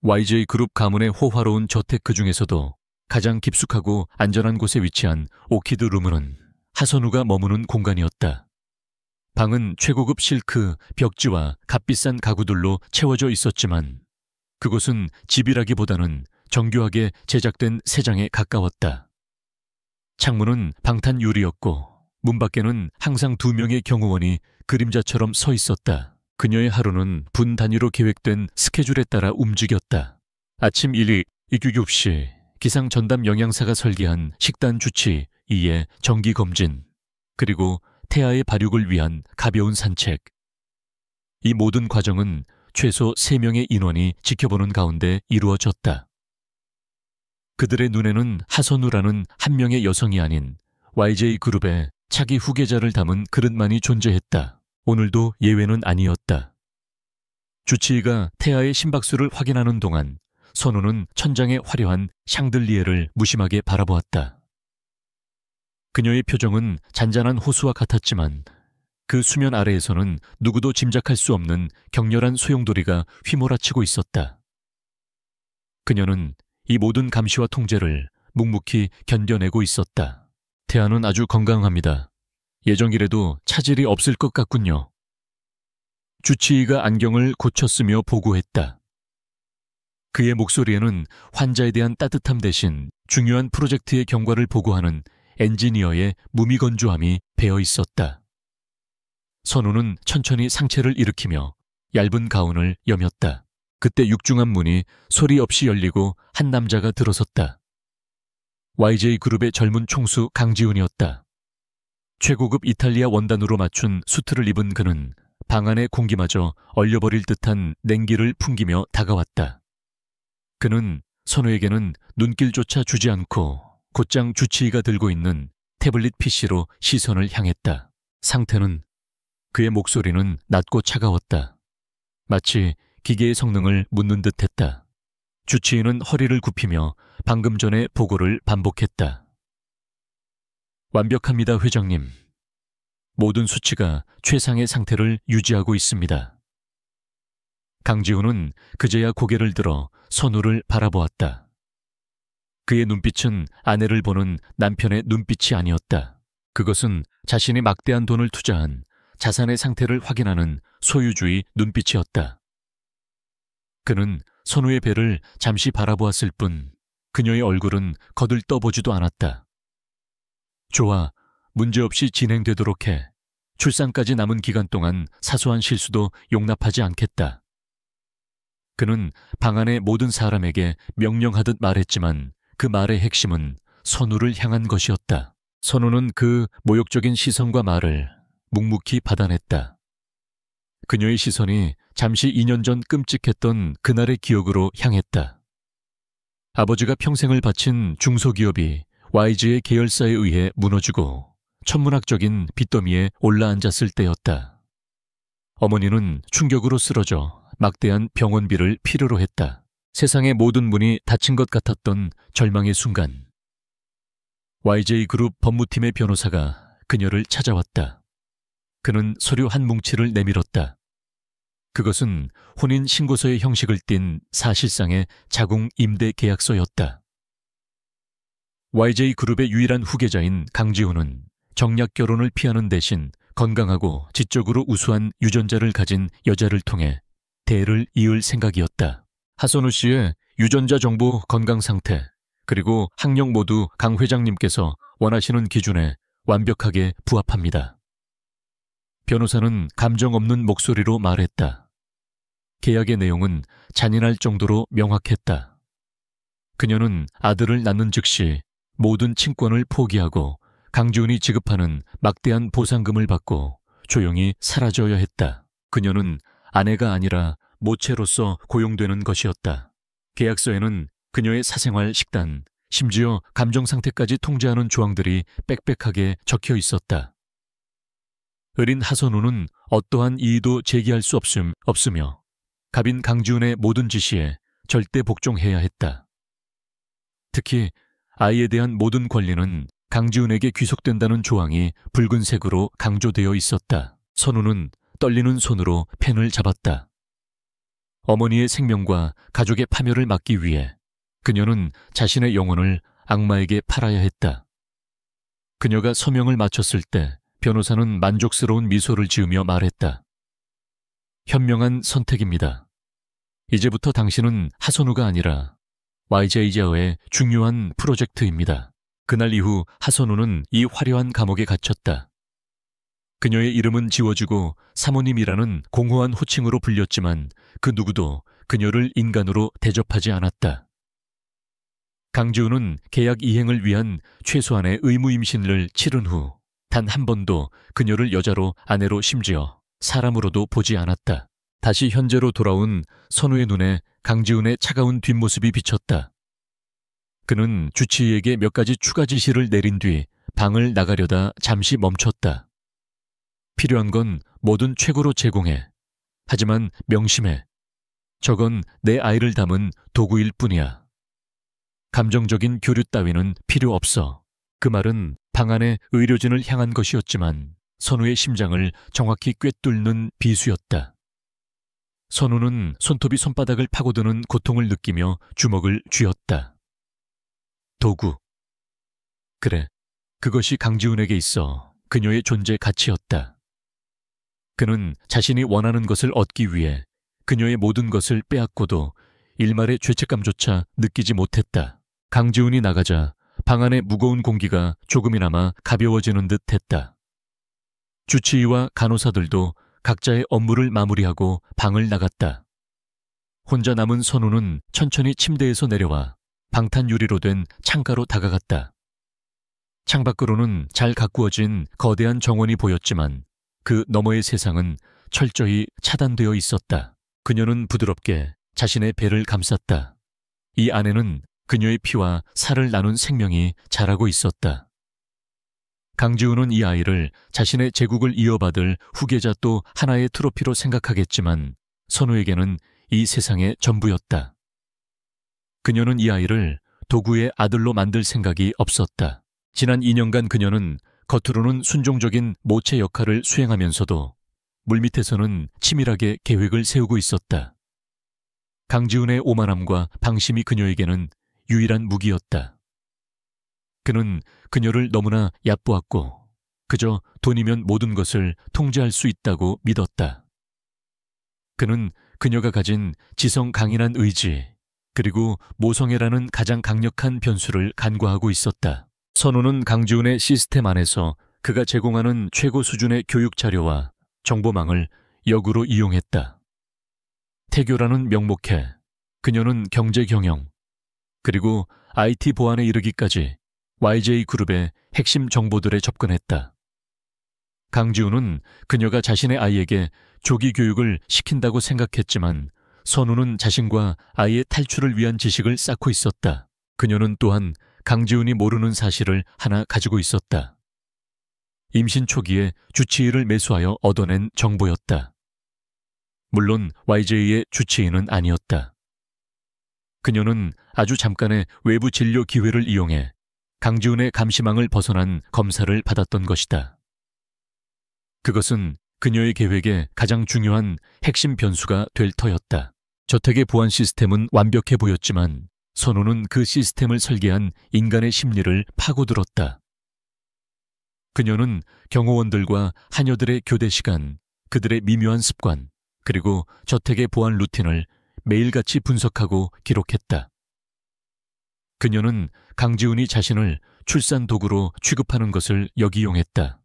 YJ그룹 가문의 호화로운 저택 그 중에서도 가장 깊숙하고 안전한 곳에 위치한 오키드 룸은 하선우가 머무는 공간이었다. 방은 최고급 실크, 벽지와 값비싼 가구들로 채워져 있었지만 그곳은 집이라기보다는 정교하게 제작된 새장에 가까웠다. 창문은 방탄 유리였고 문 밖에는 항상 2명의 경호원이 그림자처럼 서 있었다. 그녀의 하루는 분 단위로 계획된 스케줄에 따라 움직였다. 아침 1위 이규급시 기상 전담 영양사가 설계한 식단 주치 2의 정기 검진, 그리고 태아의 발육을 위한 가벼운 산책. 이 모든 과정은 최소 3명의 인원이 지켜보는 가운데 이루어졌다. 그들의 눈에는 하선우라는 한 명의 여성이 아닌 YJ그룹의 차기 후계자를 담은 그릇만이 존재했다. 오늘도 예외는 아니었다. 주치의가 태아의 심박수를 확인하는 동안 선우는 천장에 화려한 샹들리에를 무심하게 바라보았다. 그녀의 표정은 잔잔한 호수와 같았지만 그 수면 아래에서는 누구도 짐작할 수 없는 격렬한 소용돌이가 휘몰아치고 있었다. 그녀는 이 모든 감시와 통제를 묵묵히 견뎌내고 있었다. 태아는 아주 건강합니다. 예정이라도 차질이 없을 것 같군요. 주치의가 안경을 고쳤으며 보고했다. 그의 목소리에는 환자에 대한 따뜻함 대신 중요한 프로젝트의 경과를 보고하는 엔지니어의 무미건조함이 배어 있었다. 선우는 천천히 상체를 일으키며 얇은 가운을 여몄다. 그때 육중한 문이 소리 없이 열리고 한 남자가 들어섰다. YJ그룹의 젊은 총수 강지훈이었다. 최고급 이탈리아 원단으로 맞춘 수트를 입은 그는 방 안의 공기마저 얼려버릴 듯한 냉기를 풍기며 다가왔다. 그는 선우에게는 눈길조차 주지 않고 곧장 주치의가 들고 있는 태블릿 PC로 시선을 향했다. 상태는, 그의 목소리는 낮고 차가웠다. 마치 기계의 성능을 묻는 듯했다. 주치의는 허리를 굽히며 방금 전의 보고를 반복했다. 완벽합니다, 회장님. 모든 수치가 최상의 상태를 유지하고 있습니다. 강지훈은 그제야 고개를 들어 선우를 바라보았다. 그의 눈빛은 아내를 보는 남편의 눈빛이 아니었다. 그것은 자신이 막대한 돈을 투자한 자산의 상태를 확인하는 소유주의 눈빛이었다. 그는 선우의 배를 잠시 바라보았을 뿐 그녀의 얼굴은 거들떠보지도 않았다. 좋아, 문제없이 진행되도록 해. 출산까지 남은 기간 동안 사소한 실수도 용납하지 않겠다. 그는 방 안의 모든 사람에게 명령하듯 말했지만 그 말의 핵심은 선우를 향한 것이었다. 선우는 그 모욕적인 시선과 말을 묵묵히 받아냈다. 그녀의 시선이 잠시 2년 전 끔찍했던 그날의 기억으로 향했다. 아버지가 평생을 바친 중소기업이 YG의 계열사에 의해 무너지고 천문학적인 빚더미에 올라앉았을 때였다. 어머니는 충격으로 쓰러져 막대한 병원비를 필요로 했다. 세상의 모든 문이 닫힌 것 같았던 절망의 순간, YJ그룹 법무팀의 변호사가 그녀를 찾아왔다. 그는 서류 한 뭉치를 내밀었다. 그것은 혼인신고서의 형식을 띤 사실상의 자궁 임대 계약서였다. YJ그룹의 유일한 후계자인 강지훈은 정략 결혼을 피하는 대신 건강하고 지적으로 우수한 유전자를 가진 여자를 통해 대를 이을 생각이었다. 하선우 씨의 유전자 정보 건강 상태, 그리고 학력 모두 강 회장님께서 원하시는 기준에 완벽하게 부합합니다. 변호사는 감정 없는 목소리로 말했다. 계약의 내용은 잔인할 정도로 명확했다. 그녀는 아들을 낳는 즉시 모든 친권을 포기하고 강지훈이 지급하는 막대한 보상금을 받고 조용히 사라져야 했다. 그녀는 아내가 아니라 모체로서 고용되는 것이었다. 계약서에는 그녀의 사생활, 식단, 심지어 감정 상태까지 통제하는 조항들이 빽빽하게 적혀 있었다. 어린 하선우는 어떠한 이의도 제기할 수 없으며 갑인 강지훈의 모든 지시에 절대 복종해야 했다. 특히 아이에 대한 모든 권리는 강지훈에게 귀속된다는 조항이 붉은색으로 강조되어 있었다. 선우는 떨리는 손으로 펜을 잡았다. 어머니의 생명과 가족의 파멸을 막기 위해 그녀는 자신의 영혼을 악마에게 팔아야 했다. 그녀가 서명을 마쳤을 때 변호사는 만족스러운 미소를 지으며 말했다. 현명한 선택입니다. 이제부터 당신은 하선우가 아니라 YJ자의 중요한 프로젝트입니다. 그날 이후 하선우는 이 화려한 감옥에 갇혔다. 그녀의 이름은 지워지고 사모님이라는 공허한 호칭으로 불렸지만 그 누구도 그녀를 인간으로 대접하지 않았다. 강지우는 계약 이행을 위한 최소한의 의무 임신을 치른 후 단 한 번도 그녀를 여자로, 아내로, 심지어 사람으로도 보지 않았다. 다시 현재로 돌아온 선우의 눈에 강지훈의 차가운 뒷모습이 비쳤다. 그는 주치의에게 몇 가지 추가 지시를 내린 뒤 방을 나가려다 잠시 멈췄다. 필요한 건 뭐든 최고로 제공해. 하지만 명심해. 저건 내 아이를 담은 도구일 뿐이야. 감정적인 교류 따위는 필요 없어. 그 말은 방 안의 의료진을 향한 것이었지만 선우의 심장을 정확히 꿰뚫는 비수였다. 선우는 손톱이 손바닥을 파고드는 고통을 느끼며 주먹을 쥐었다. 도구. 그래, 그것이 강지훈에게 있어 그녀의 존재 가치였다. 그는 자신이 원하는 것을 얻기 위해 그녀의 모든 것을 빼앗고도 일말의 죄책감조차 느끼지 못했다. 강지훈이 나가자 방 안의 무거운 공기가 조금이나마 가벼워지는 듯 했다. 주치의와 간호사들도 각자의 업무를 마무리하고 방을 나갔다. 혼자 남은 선우는 천천히 침대에서 내려와 방탄 유리로 된 창가로 다가갔다. 창밖으로는 잘 가꾸어진 거대한 정원이 보였지만 그 너머의 세상은 철저히 차단되어 있었다. 그녀는 부드럽게 자신의 배를 감쌌다. 이 안에는 그녀의 피와 살을 나눈 생명이 자라고 있었다. 강지훈은 이 아이를 자신의 제국을 이어받을 후계자 또 하나의 트로피로 생각하겠지만 선우에게는 이 세상의 전부였다. 그녀는 이 아이를 도구의 아들로 만들 생각이 없었다. 지난 2년간 그녀는 겉으로는 순종적인 모체 역할을 수행하면서도 물밑에서는 치밀하게 계획을 세우고 있었다. 강지훈의 오만함과 방심이 그녀에게는 유일한 무기였다. 그는 그녀를 너무나 얕보았고 그저 돈이면 모든 것을 통제할 수 있다고 믿었다. 그는 그녀가 가진 지성 강인한 의지 그리고 모성애라는 가장 강력한 변수를 간과하고 있었다. 선우는 강지훈의 시스템 안에서 그가 제공하는 최고 수준의 교육 자료와 정보망을 역으로 이용했다. 태교라는 명목해 그녀는 경제 경영 그리고 IT 보안에 이르기까지 YJ그룹의 핵심 정보들에 접근했다. 강지훈은 그녀가 자신의 아이에게 조기 교육을 시킨다고 생각했지만 선우는 자신과 아이의 탈출을 위한 지식을 쌓고 있었다. 그녀는 또한 강지훈이 모르는 사실을 하나 가지고 있었다. 임신 초기에 주치의를 매수하여 얻어낸 정보였다. 물론 YJ의 주치의는 아니었다. 그녀는 아주 잠깐의 외부 진료 기회를 이용해 강지훈의 감시망을 벗어난 검사를 받았던 것이다. 그것은 그녀의 계획의 가장 중요한 핵심 변수가 될 터였다. 저택의 보안 시스템은 완벽해 보였지만 선우는 그 시스템을 설계한 인간의 심리를 파고들었다. 그녀는 경호원들과 하녀들의 교대 시간, 그들의 미묘한 습관, 그리고 저택의 보안 루틴을 매일같이 분석하고 기록했다. 그녀는 강지훈이 자신을 출산 도구로 취급하는 것을 역이용했다.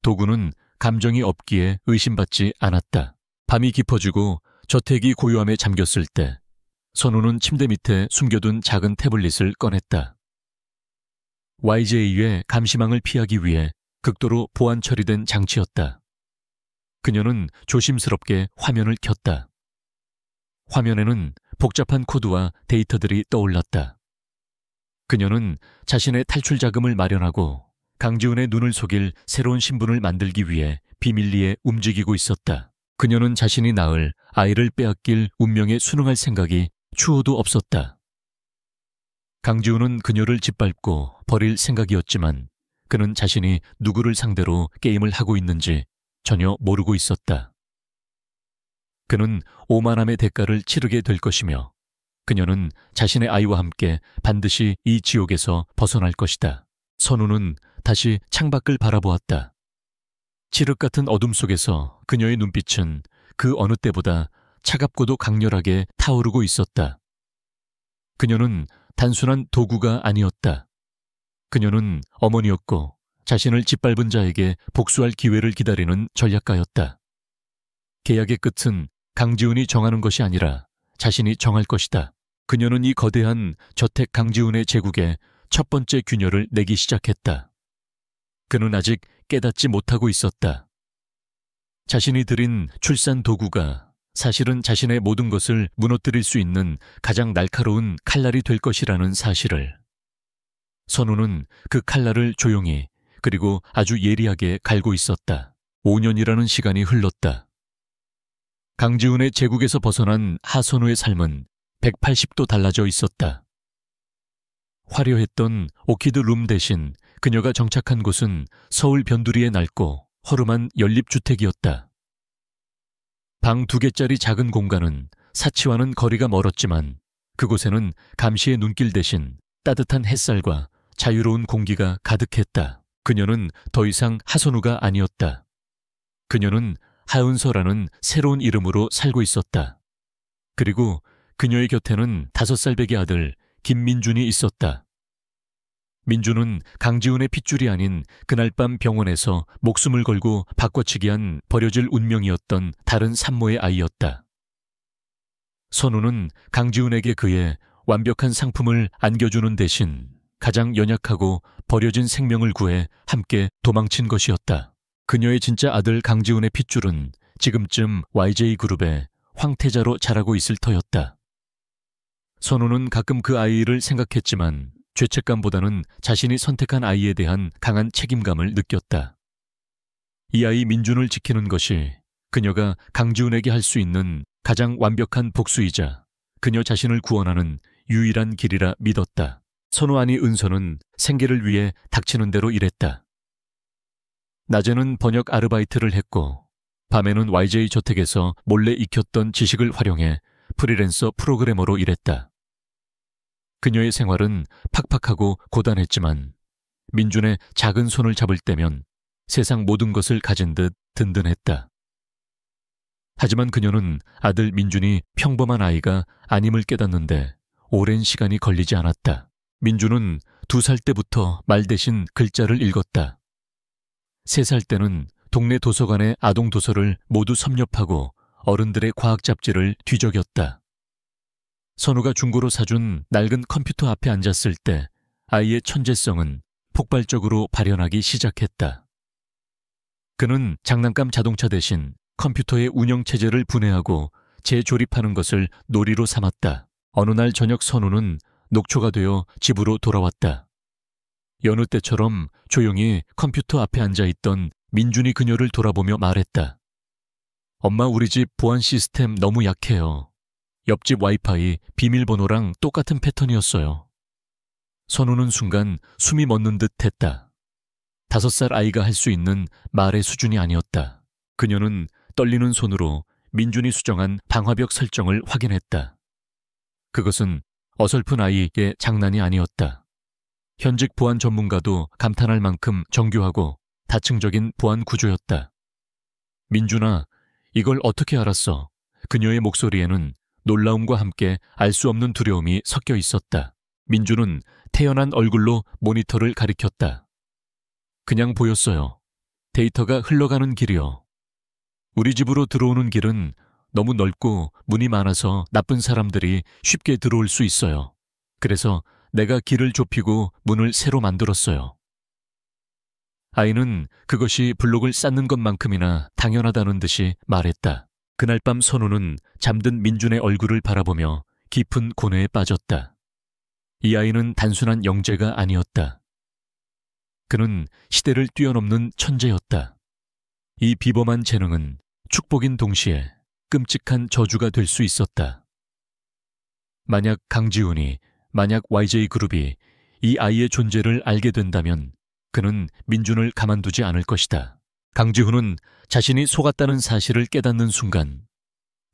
도구는 감정이 없기에 의심받지 않았다. 밤이 깊어지고 저택이 고요함에 잠겼을 때 선우는 침대 밑에 숨겨둔 작은 태블릿을 꺼냈다. YJ의 감시망을 피하기 위해 극도로 보안 처리된 장치였다. 그녀는 조심스럽게 화면을 켰다. 화면에는 복잡한 코드와 데이터들이 떠올랐다. 그녀는 자신의 탈출 자금을 마련하고 강지훈의 눈을 속일 새로운 신분을 만들기 위해 비밀리에 움직이고 있었다. 그녀는 자신이 낳을 아이를 빼앗길 운명에 순응할 생각이 추호도 없었다. 강지훈은 그녀를 짓밟고 버릴 생각이었지만 그는 자신이 누구를 상대로 게임을 하고 있는지 전혀 모르고 있었다. 그는 오만함의 대가를 치르게 될 것이며 그녀는 자신의 아이와 함께 반드시 이 지옥에서 벗어날 것이다. 선우는 다시 창밖을 바라보았다. 칠흑 같은 어둠 속에서 그녀의 눈빛은 그 어느 때보다 차갑고도 강렬하게 타오르고 있었다. 그녀는 단순한 도구가 아니었다. 그녀는 어머니였고 자신을 짓밟은 자에게 복수할 기회를 기다리는 전략가였다. 계약의 끝은 강지훈이 정하는 것이 아니라 자신이 정할 것이다. 그녀는 이 거대한 저택 강지훈의 제국에 첫 번째 균열을 내기 시작했다. 그는 아직 깨닫지 못하고 있었다. 자신이 들인 출산 도구가 사실은 자신의 모든 것을 무너뜨릴 수 있는 가장 날카로운 칼날이 될 것이라는 사실을. 선우는 그 칼날을 조용히 그리고 아주 예리하게 갈고 있었다. 5년이라는 시간이 흘렀다. 강지훈의 제국에서 벗어난 하선우의 삶은 180도 달라져 있었다. 화려했던 오키드 룸 대신 그녀가 정착한 곳은 서울 변두리의 낡고 허름한 연립주택이었다. 방 2개짜리 작은 공간은 사치와는 거리가 멀었지만 그곳에는 감시의 눈길 대신 따뜻한 햇살과 자유로운 공기가 가득했다. 그녀는 더 이상 하선우가 아니었다. 그녀는 하은서라는 새로운 이름으로 살고 있었다. 그리고 그녀의 곁에는 5살배기 아들 김민준이 있었다. 민준은 강지훈의 핏줄이 아닌 그날 밤 병원에서 목숨을 걸고 바꿔치기한 버려질 운명이었던 다른 산모의 아이였다. 선우는 강지훈에게 그의 완벽한 상품을 안겨주는 대신 가장 연약하고 버려진 생명을 구해 함께 도망친 것이었다. 그녀의 진짜 아들 강지훈의 핏줄은 지금쯤 YJ그룹의 황태자로 자라고 있을 터였다. 선우는 가끔 그 아이를 생각했지만 죄책감보다는 자신이 선택한 아이에 대한 강한 책임감을 느꼈다. 이 아이 민준을 지키는 것이 그녀가 강지훈에게 할 수 있는 가장 완벽한 복수이자 그녀 자신을 구원하는 유일한 길이라 믿었다. 선우 아니 은서는 생계를 위해 닥치는 대로 일했다. 낮에는 번역 아르바이트를 했고 밤에는 YJ 저택에서 몰래 익혔던 지식을 활용해 프리랜서 프로그래머로 일했다. 그녀의 생활은 팍팍하고 고단했지만 민준의 작은 손을 잡을 때면 세상 모든 것을 가진 듯 든든했다. 하지만 그녀는 아들 민준이 평범한 아이가 아님을 깨닫는데 오랜 시간이 걸리지 않았다. 민준은 2살 때부터 말 대신 글자를 읽었다. 3살 때는 동네 도서관의 아동 도서를 모두 섭렵하고 어른들의 과학 잡지를 뒤적였다. 선우가 중고로 사준 낡은 컴퓨터 앞에 앉았을 때 아이의 천재성은 폭발적으로 발현하기 시작했다. 그는 장난감 자동차 대신 컴퓨터의 운영체제를 분해하고 재조립하는 것을 놀이로 삼았다. 어느 날 저녁 선우는 녹초가 되어 집으로 돌아왔다. 여느 때처럼 조용히 컴퓨터 앞에 앉아있던 민준이 그녀를 돌아보며 말했다. 엄마, 우리 집 보안 시스템 너무 약해요. 옆집 와이파이 비밀번호랑 똑같은 패턴이었어요. 선우는 순간 숨이 멎는 듯 했다. 5살 아이가 할 수 있는 말의 수준이 아니었다. 그녀는 떨리는 손으로 민준이 수정한 방화벽 설정을 확인했다. 그것은 어설픈 아이에게 장난이 아니었다. 현직 보안 전문가도 감탄할 만큼 정교하고 다층적인 보안 구조였다. 민준아, 이걸 어떻게 알았어? 그녀의 목소리에는 놀라움과 함께 알 수 없는 두려움이 섞여 있었다. 민준은 태연한 얼굴로 모니터를 가리켰다. 그냥 보였어요. 데이터가 흘러가는 길이요. 우리 집으로 들어오는 길은 너무 넓고 문이 많아서 나쁜 사람들이 쉽게 들어올 수 있어요. 그래서 내가 길을 좁히고 문을 새로 만들었어요. 아이는 그것이 블록을 쌓는 것만큼이나 당연하다는 듯이 말했다. 그날 밤 선우는 잠든 민준의 얼굴을 바라보며 깊은 고뇌에 빠졌다. 이 아이는 단순한 영재가 아니었다. 그는 시대를 뛰어넘는 천재였다. 이 비범한 재능은 축복인 동시에 끔찍한 저주가 될 수 있었다. 만약 강지훈이, 만약 YJ그룹이 이 아이의 존재를 알게 된다면 그는 민준을 가만두지 않을 것이다. 강지훈은 자신이 속았다는 사실을 깨닫는 순간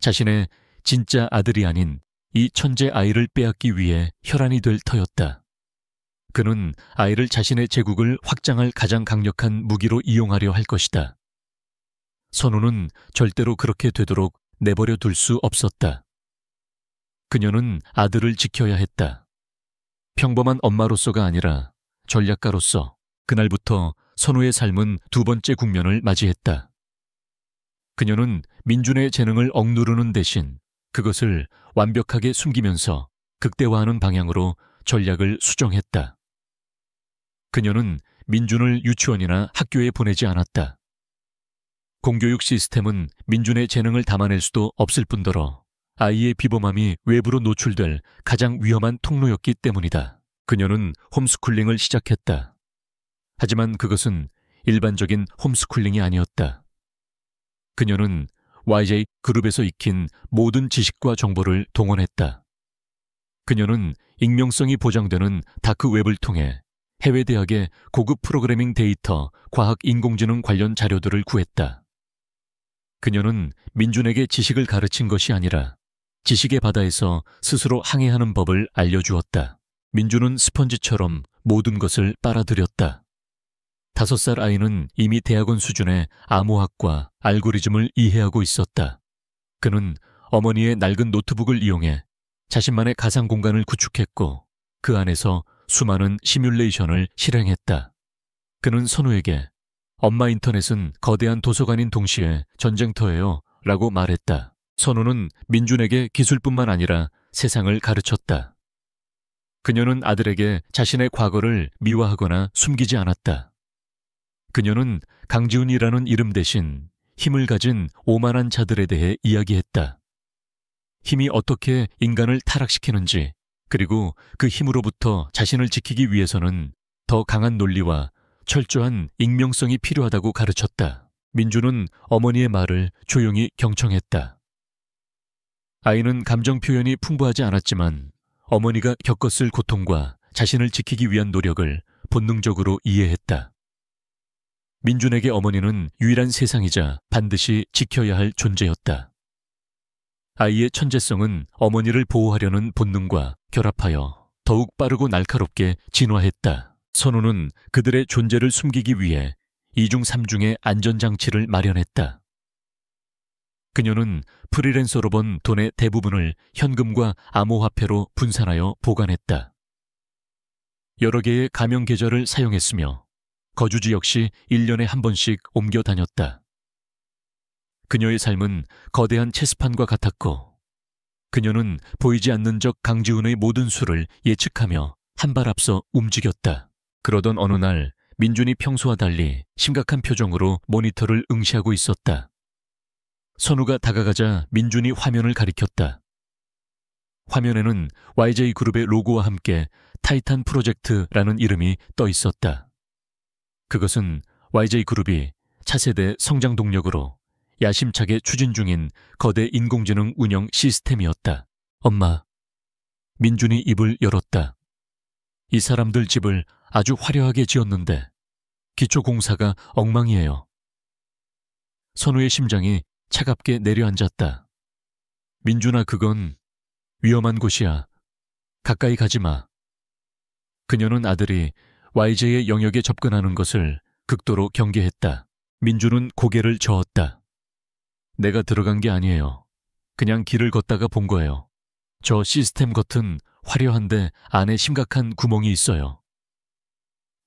자신의 진짜 아들이 아닌 이 천재 아이를 빼앗기 위해 혈안이 될 터였다. 그는 아이를 자신의 제국을 확장할 가장 강력한 무기로 이용하려 할 것이다. 선우는 절대로 그렇게 되도록 내버려 둘 수 없었다. 그녀는 아들을 지켜야 했다. 평범한 엄마로서가 아니라 전략가로서 그날부터 선우의 삶은 두 번째 국면을 맞이했다. 그녀는 민준의 재능을 억누르는 대신 그것을 완벽하게 숨기면서 극대화하는 방향으로 전략을 수정했다. 그녀는 민준을 유치원이나 학교에 보내지 않았다. 공교육 시스템은 민준의 재능을 담아낼 수도 없을 뿐더러 아이의 비범함이 외부로 노출될 가장 위험한 통로였기 때문이다. 그녀는 홈스쿨링을 시작했다. 하지만 그것은 일반적인 홈스쿨링이 아니었다. 그녀는 YJ 그룹에서 익힌 모든 지식과 정보를 동원했다. 그녀는 익명성이 보장되는 다크웹을 통해 해외 대학의 고급 프로그래밍 데이터, 과학 인공지능 관련 자료들을 구했다. 그녀는 민준에게 지식을 가르친 것이 아니라 지식의 바다에서 스스로 항해하는 법을 알려주었다. 민준은 스펀지처럼 모든 것을 빨아들였다. 5살 아이는 이미 대학원 수준의 암호학과 알고리즘을 이해하고 있었다. 그는 어머니의 낡은 노트북을 이용해 자신만의 가상 공간을 구축했고 그 안에서 수많은 시뮬레이션을 실행했다. 그는 선우에게 엄마 인터넷은 거대한 도서관인 동시에 전쟁터예요 라고 말했다. 선우는 민준에게 기술뿐만 아니라 세상을 가르쳤다. 그녀는 아들에게 자신의 과거를 미화하거나 숨기지 않았다. 그녀는 강지훈이라는 이름 대신 힘을 가진 오만한 자들에 대해 이야기했다. 힘이 어떻게 인간을 타락시키는지, 그리고 그 힘으로부터 자신을 지키기 위해서는 더 강한 논리와 철저한 익명성이 필요하다고 가르쳤다. 민준은 어머니의 말을 조용히 경청했다. 아이는 감정 표현이 풍부하지 않았지만 어머니가 겪었을 고통과 자신을 지키기 위한 노력을 본능적으로 이해했다. 민준에게 어머니는 유일한 세상이자 반드시 지켜야 할 존재였다. 아이의 천재성은 어머니를 보호하려는 본능과 결합하여 더욱 빠르고 날카롭게 진화했다. 선우는 그들의 존재를 숨기기 위해 2중 3중의 안전장치를 마련했다. 그녀는 프리랜서로 번 돈의 대부분을 현금과 암호화폐로 분산하여 보관했다. 여러 개의 가명 계좌를 사용했으며 거주지 역시 1년에 한 번씩 옮겨 다녔다. 그녀의 삶은 거대한 체스판과 같았고 그녀는 보이지 않는 적 강지훈의 모든 수를 예측하며 한 발 앞서 움직였다. 그러던 어느 날 민준이 평소와 달리 심각한 표정으로 모니터를 응시하고 있었다. 선우가 다가가자 민준이 화면을 가리켰다. 화면에는 YJ그룹의 로고와 함께 타이탄 프로젝트라는 이름이 떠 있었다. 그것은 YJ그룹이 차세대 성장 동력으로 야심차게 추진 중인 거대 인공지능 운영 시스템이었다. 엄마. 민준이 입을 열었다. 이 사람들 집을 아주 화려하게 지었는데 기초공사가 엉망이에요. 선우의 심장이 차갑게 내려앉았다. 민준아, 그건 위험한 곳이야. 가까이 가지 마. 그녀는 아들이 YJ의 영역에 접근하는 것을 극도로 경계했다. 민준은 고개를 저었다. 내가 들어간 게 아니에요. 그냥 길을 걷다가 본 거예요. 저 시스템 겉은 화려한데 안에 심각한 구멍이 있어요.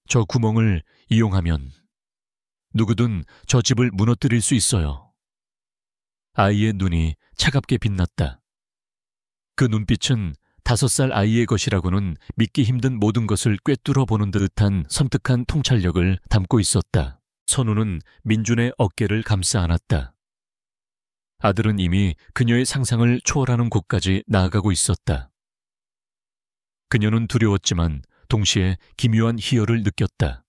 저 구멍을 이용하면 누구든 저 집을 무너뜨릴 수 있어요. 아이의 눈이 차갑게 빛났다. 그 눈빛은 5살 아이의 것이라고는 믿기 힘든 모든 것을 꿰뚫어 보는 듯한 섬뜩한 통찰력을 담고 있었다. 선우는 민준의 어깨를 감싸 안았다. 아들은 이미 그녀의 상상을 초월하는 곳까지 나아가고 있었다. 그녀는 두려웠지만 동시에 기묘한 희열을 느꼈다.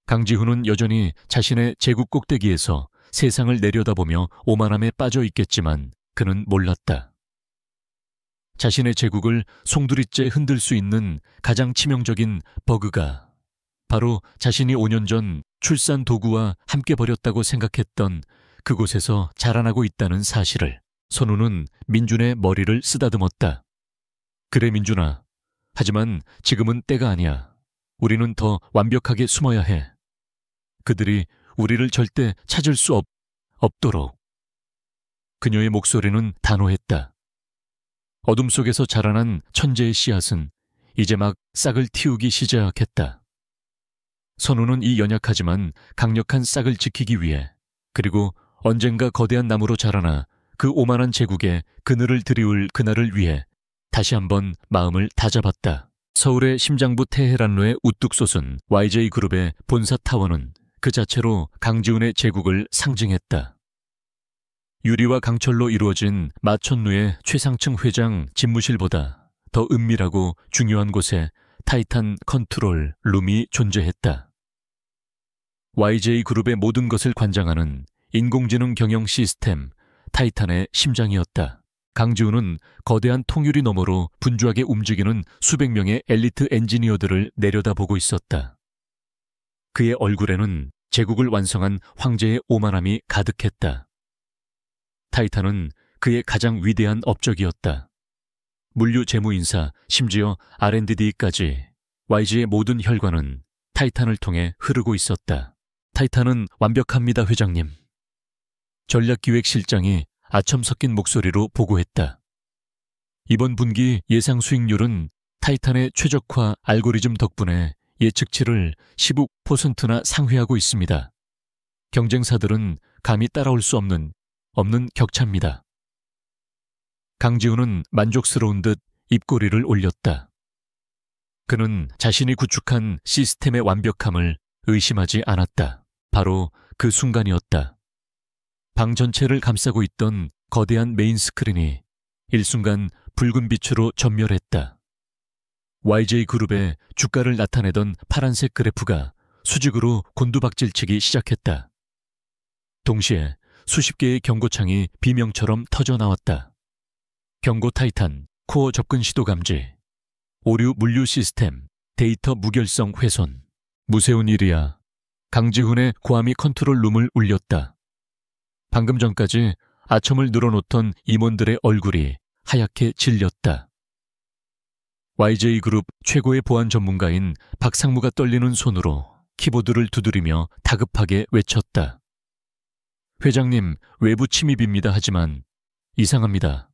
강지훈은 여전히 자신의 제국 꼭대기에서 세상을 내려다보며 오만함에 빠져 있겠지만 그는 몰랐다. 자신의 제국을 송두리째 흔들 수 있는 가장 치명적인 버그가 바로 자신이 5년 전 출산 도구와 함께 버렸다고 생각했던 그곳에서 자라나고 있다는 사실을. 선우는 민준의 머리를 쓰다듬었다. 그래 민준아. 하지만 지금은 때가 아니야. 우리는 더 완벽하게 숨어야 해. 그들이 우리를 절대 찾을 수 없도록. 그녀의 목소리는 단호했다. 어둠 속에서 자라난 천재의 씨앗은 이제 막 싹을 틔우기 시작했다. 선우는 이 연약하지만 강력한 싹을 지키기 위해, 그리고 언젠가 거대한 나무로 자라나 그 오만한 제국에 그늘을 드리울 그날을 위해 다시 한번 마음을 다잡았다. 서울의 심장부 테헤란로에 우뚝 솟은 YJ그룹의 본사 타워는 그 자체로 강지훈의 제국을 상징했다. 유리와 강철로 이루어진 마천루의 최상층 회장 집무실보다 더 은밀하고 중요한 곳에 타이탄 컨트롤 룸이 존재했다. YJ그룹의 모든 것을 관장하는 인공지능 경영 시스템 타이탄의 심장이었다. 강지훈은 거대한 통유리 너머로 분주하게 움직이는 수백 명의 엘리트 엔지니어들을 내려다보고 있었다. 그의 얼굴에는 제국을 완성한 황제의 오만함이 가득했다. 타이탄은 그의 가장 위대한 업적이었다. 물류 재무인사, 심지어 R&D까지 YG의 모든 혈관은 타이탄을 통해 흐르고 있었다. 타이탄은 완벽합니다, 회장님. 전략기획실장이 아첨 섞인 목소리로 보고했다. 이번 분기 예상 수익률은 타이탄의 최적화 알고리즘 덕분에 예측치를 15%나 상회하고 있습니다. 경쟁사들은 감히 따라올 수 없는 격차입니다. 강지훈은 만족스러운 듯 입꼬리를 올렸다. 그는 자신이 구축한 시스템의 완벽함을 의심하지 않았다. 바로 그 순간이었다. 방 전체를 감싸고 있던 거대한 메인 스크린이 일순간 붉은 빛으로 전멸했다. YJ그룹의 주가를 나타내던 파란색 그래프가 수직으로 곤두박질치기 시작했다. 동시에 수십 개의 경고창이 비명처럼 터져나왔다. 경고 타이탄, 코어 접근 시도 감지, 오류 물류 시스템, 데이터 무결성 훼손. 무세운 일이야. 강지훈의 고아미 컨트롤 룸을 울렸다. 방금 전까지 아첨을 늘어놓던 임원들의 얼굴이 하얗게 질렸다. YJ그룹 최고의 보안 전문가인 박상무가 떨리는 손으로 키보드를 두드리며 다급하게 외쳤다. 회장님, 외부 침입입니다. 하지만 이상합니다.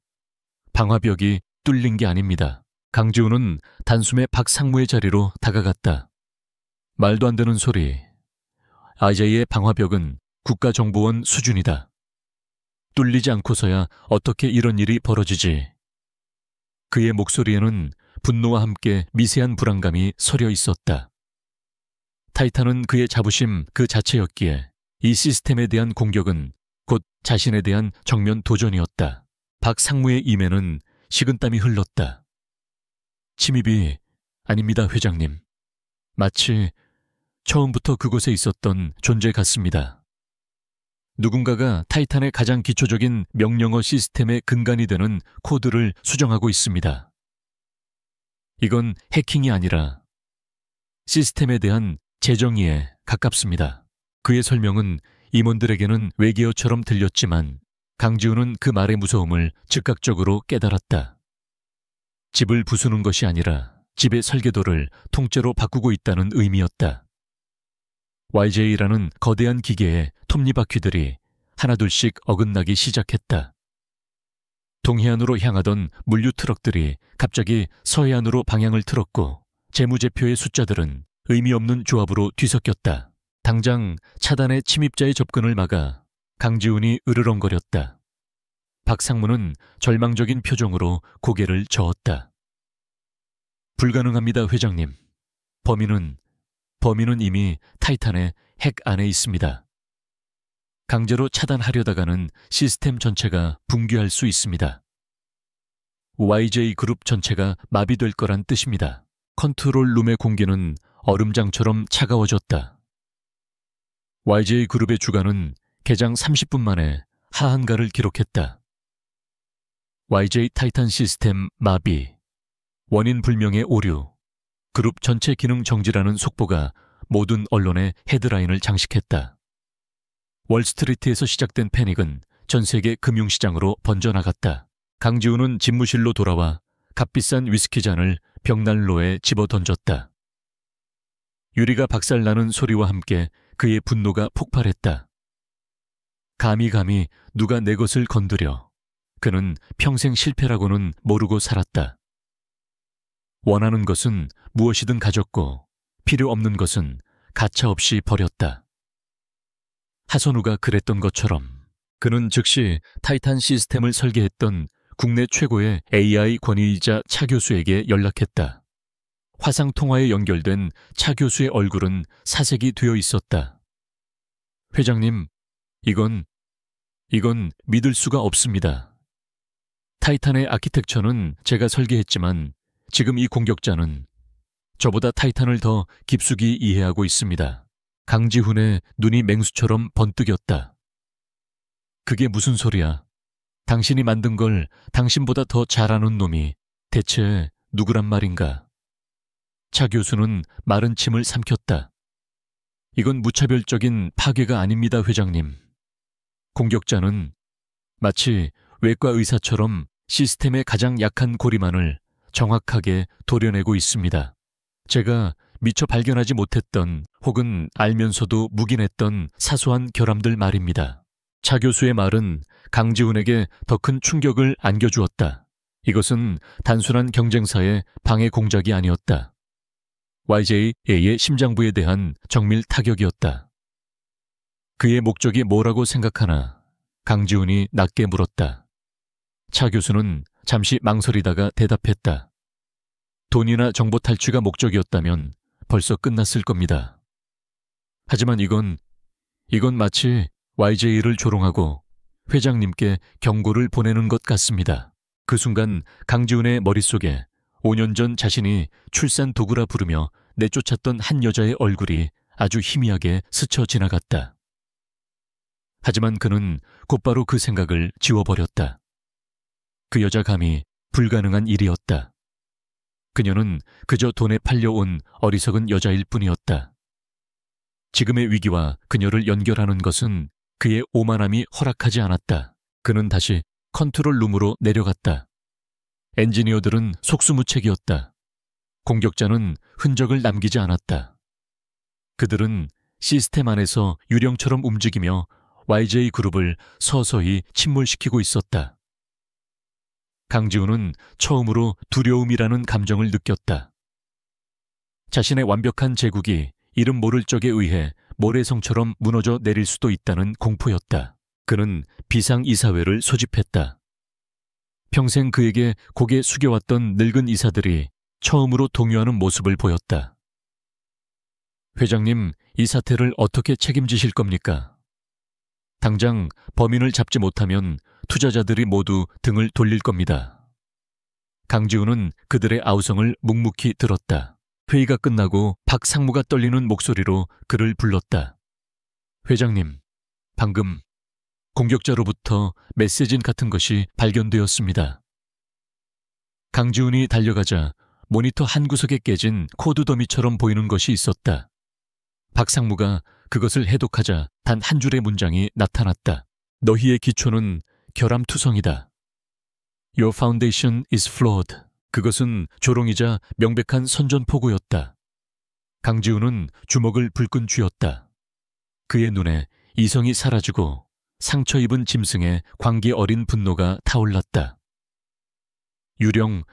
방화벽이 뚫린 게 아닙니다. 강지훈은 단숨에 박상무의 자리로 다가갔다. 말도 안 되는 소리. IJ의 방화벽은 국가정보원 수준이다. 뚫리지 않고서야 어떻게 이런 일이 벌어지지. 그의 목소리에는 분노와 함께 미세한 불안감이 서려 있었다. 타이탄은 그의 자부심 그 자체였기에 이 시스템에 대한 공격은 곧 자신에 대한 정면 도전이었다. 박상무의 임에는 식은땀이 흘렀다. 침입이 아닙니다, 회장님. 마치 처음부터 그곳에 있었던 존재 같습니다. 누군가가 타이탄의 가장 기초적인 명령어 시스템의 근간이 되는 코드를 수정하고 있습니다. 이건 해킹이 아니라 시스템에 대한 재정의에 가깝습니다. 그의 설명은 임원들에게는 외계어처럼 들렸지만 강지훈은 그 말의 무서움을 즉각적으로 깨달았다. 집을 부수는 것이 아니라 집의 설계도를 통째로 바꾸고 있다는 의미였다. YJ라는 거대한 기계의 톱니바퀴들이 하나둘씩 어긋나기 시작했다. 동해안으로 향하던 물류 트럭들이 갑자기 서해안으로 방향을 틀었고 재무제표의 숫자들은 의미 없는 조합으로 뒤섞였다. 당장 차단의 침입자의 접근을 막아 강지훈이 으르렁거렸다. 박상무는 절망적인 표정으로 고개를 저었다. 불가능합니다, 회장님. 범인은 이미 타이탄의 핵 안에 있습니다. 강제로 차단하려다가는 시스템 전체가 붕괴할 수 있습니다. YJ 그룹 전체가 마비될 거란 뜻입니다. 컨트롤 룸의 공기는 얼음장처럼 차가워졌다. YJ 그룹의 주가는 개장 30분 만에 하한가를 기록했다. YJ 타이탄 시스템 마비, 원인 불명의 오류, 그룹 전체 기능 정지라는 속보가 모든 언론의 헤드라인을 장식했다. 월스트리트에서 시작된 패닉은 전 세계 금융시장으로 번져나갔다. 강지훈은 집무실로 돌아와 값비싼 위스키 잔을 벽난로에 집어 던졌다. 유리가 박살나는 소리와 함께 그의 분노가 폭발했다. 감히 누가 내 것을 건드려. 그는 평생 실패라고는 모르고 살았다. 원하는 것은 무엇이든 가졌고 필요 없는 것은 가차없이 버렸다. 하선우가 그랬던 것처럼 그는 즉시 타이탄 시스템을 설계했던 국내 최고의 AI 권위이자 차 교수에게 연락했다. 화상통화에 연결된 차 교수의 얼굴은 사색이 되어 있었다. 회장님, 이건 믿을 수가 없습니다. 타이탄의 아키텍처는 제가 설계했지만 지금 이 공격자는 저보다 타이탄을 더 깊숙이 이해하고 있습니다. 강지훈의 눈이 맹수처럼 번뜩였다. 그게 무슨 소리야? 당신이 만든 걸 당신보다 더 잘하는 놈이 대체 누구란 말인가? 차 교수는 마른 침을 삼켰다. 이건 무차별적인 파괴가 아닙니다, 회장님. 공격자는 마치 외과 의사처럼 시스템의 가장 약한 고리만을 정확하게 도려내고 있습니다. 제가 미처 발견하지 못했던 혹은 알면서도 묵인했던 사소한 결함들 말입니다. 차 교수의 말은 강지훈에게 더 큰 충격을 안겨주었다. 이것은 단순한 경쟁사의 방해 공작이 아니었다. YJA의 심장부에 대한 정밀 타격이었다. 그의 목적이 뭐라고 생각하나? 강지훈이 낮게 물었다. 차 교수는 잠시 망설이다가 대답했다. 돈이나 정보 탈취가 목적이었다면 벌써 끝났을 겁니다. 하지만 이건 마치 YJ를 조롱하고 회장님께 경고를 보내는 것 같습니다. 그 순간 강지훈의 머릿속에 5년 전 자신이 출산 도구라 부르며 내쫓았던 한 여자의 얼굴이 아주 희미하게 스쳐 지나갔다. 하지만 그는 곧바로 그 생각을 지워버렸다. 그 여자 감히 불가능한 일이었다. 그녀는 그저 돈에 팔려온 어리석은 여자일 뿐이었다. 지금의 위기와 그녀를 연결하는 것은 그의 오만함이 허락하지 않았다. 그는 다시 컨트롤룸으로 내려갔다. 엔지니어들은 속수무책이었다. 공격자는 흔적을 남기지 않았다. 그들은 시스템 안에서 유령처럼 움직이며 YJ그룹을 서서히 침몰시키고 있었다. 강지훈은 처음으로 두려움이라는 감정을 느꼈다. 자신의 완벽한 제국이 이름 모를 적에 의해 모래성처럼 무너져 내릴 수도 있다는 공포였다. 그는 비상이사회를 소집했다. 평생 그에게 고개 숙여왔던 늙은 이사들이 처음으로 동요하는 모습을 보였다. 회장님, 이 사태를 어떻게 책임지실 겁니까? 당장 범인을 잡지 못하면 투자자들이 모두 등을 돌릴 겁니다. 강지훈은 그들의 아우성을 묵묵히 들었다. 회의가 끝나고 박 상무가 떨리는 목소리로 그를 불렀다. 회장님, 방금 공격자로부터 메시지 같은 것이 발견되었습니다. 강지훈이 달려가자 모니터 한 구석에 깨진 코드 더미처럼 보이는 것이 있었다. 박 상무가 그것을 해독하자 단 한 줄의 문장이 나타났다. 너희의 기초는 결함투성이다. Your foundation is flawed. 그것은 조롱이자 명백한 선전포고였다. 강지훈은 주먹을 불끈 쥐었다. 그의 눈에 이성이 사라지고 상처 입은 짐승의 광기 어린 분노가 타올랐다. 유령,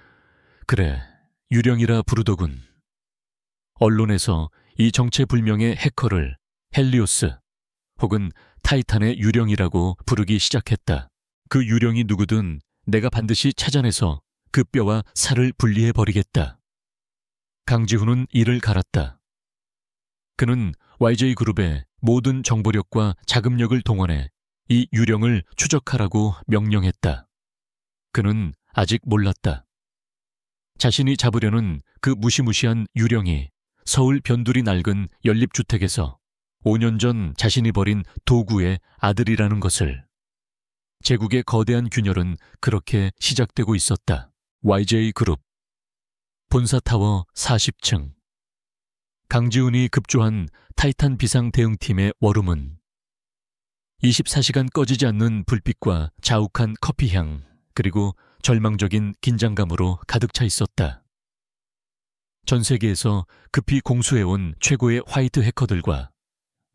그래, 유령이라 부르더군. 언론에서 이 정체불명의 해커를 헬리오스 혹은 타이탄의 유령이라고 부르기 시작했다. 그 유령이 누구든 내가 반드시 찾아내서 그 뼈와 살을 분리해버리겠다. 강지훈은 이를 갈았다. 그는 YJ그룹의 모든 정보력과 자금력을 동원해 이 유령을 추적하라고 명령했다. 그는 아직 몰랐다. 자신이 잡으려는 그 무시무시한 유령이 서울 변두리 낡은 연립주택에서 5년 전 자신이 버린 도구의 아들이라는 것을. 제국의 거대한 균열은 그렇게 시작되고 있었다. YJ그룹 본사타워 40층. 강지훈이 급조한 타이탄 비상대응팀의 워룸은 24시간 꺼지지 않는 불빛과 자욱한 커피향, 그리고 절망적인 긴장감으로 가득 차 있었다. 전 세계에서 급히 공수해온 최고의 화이트 해커들과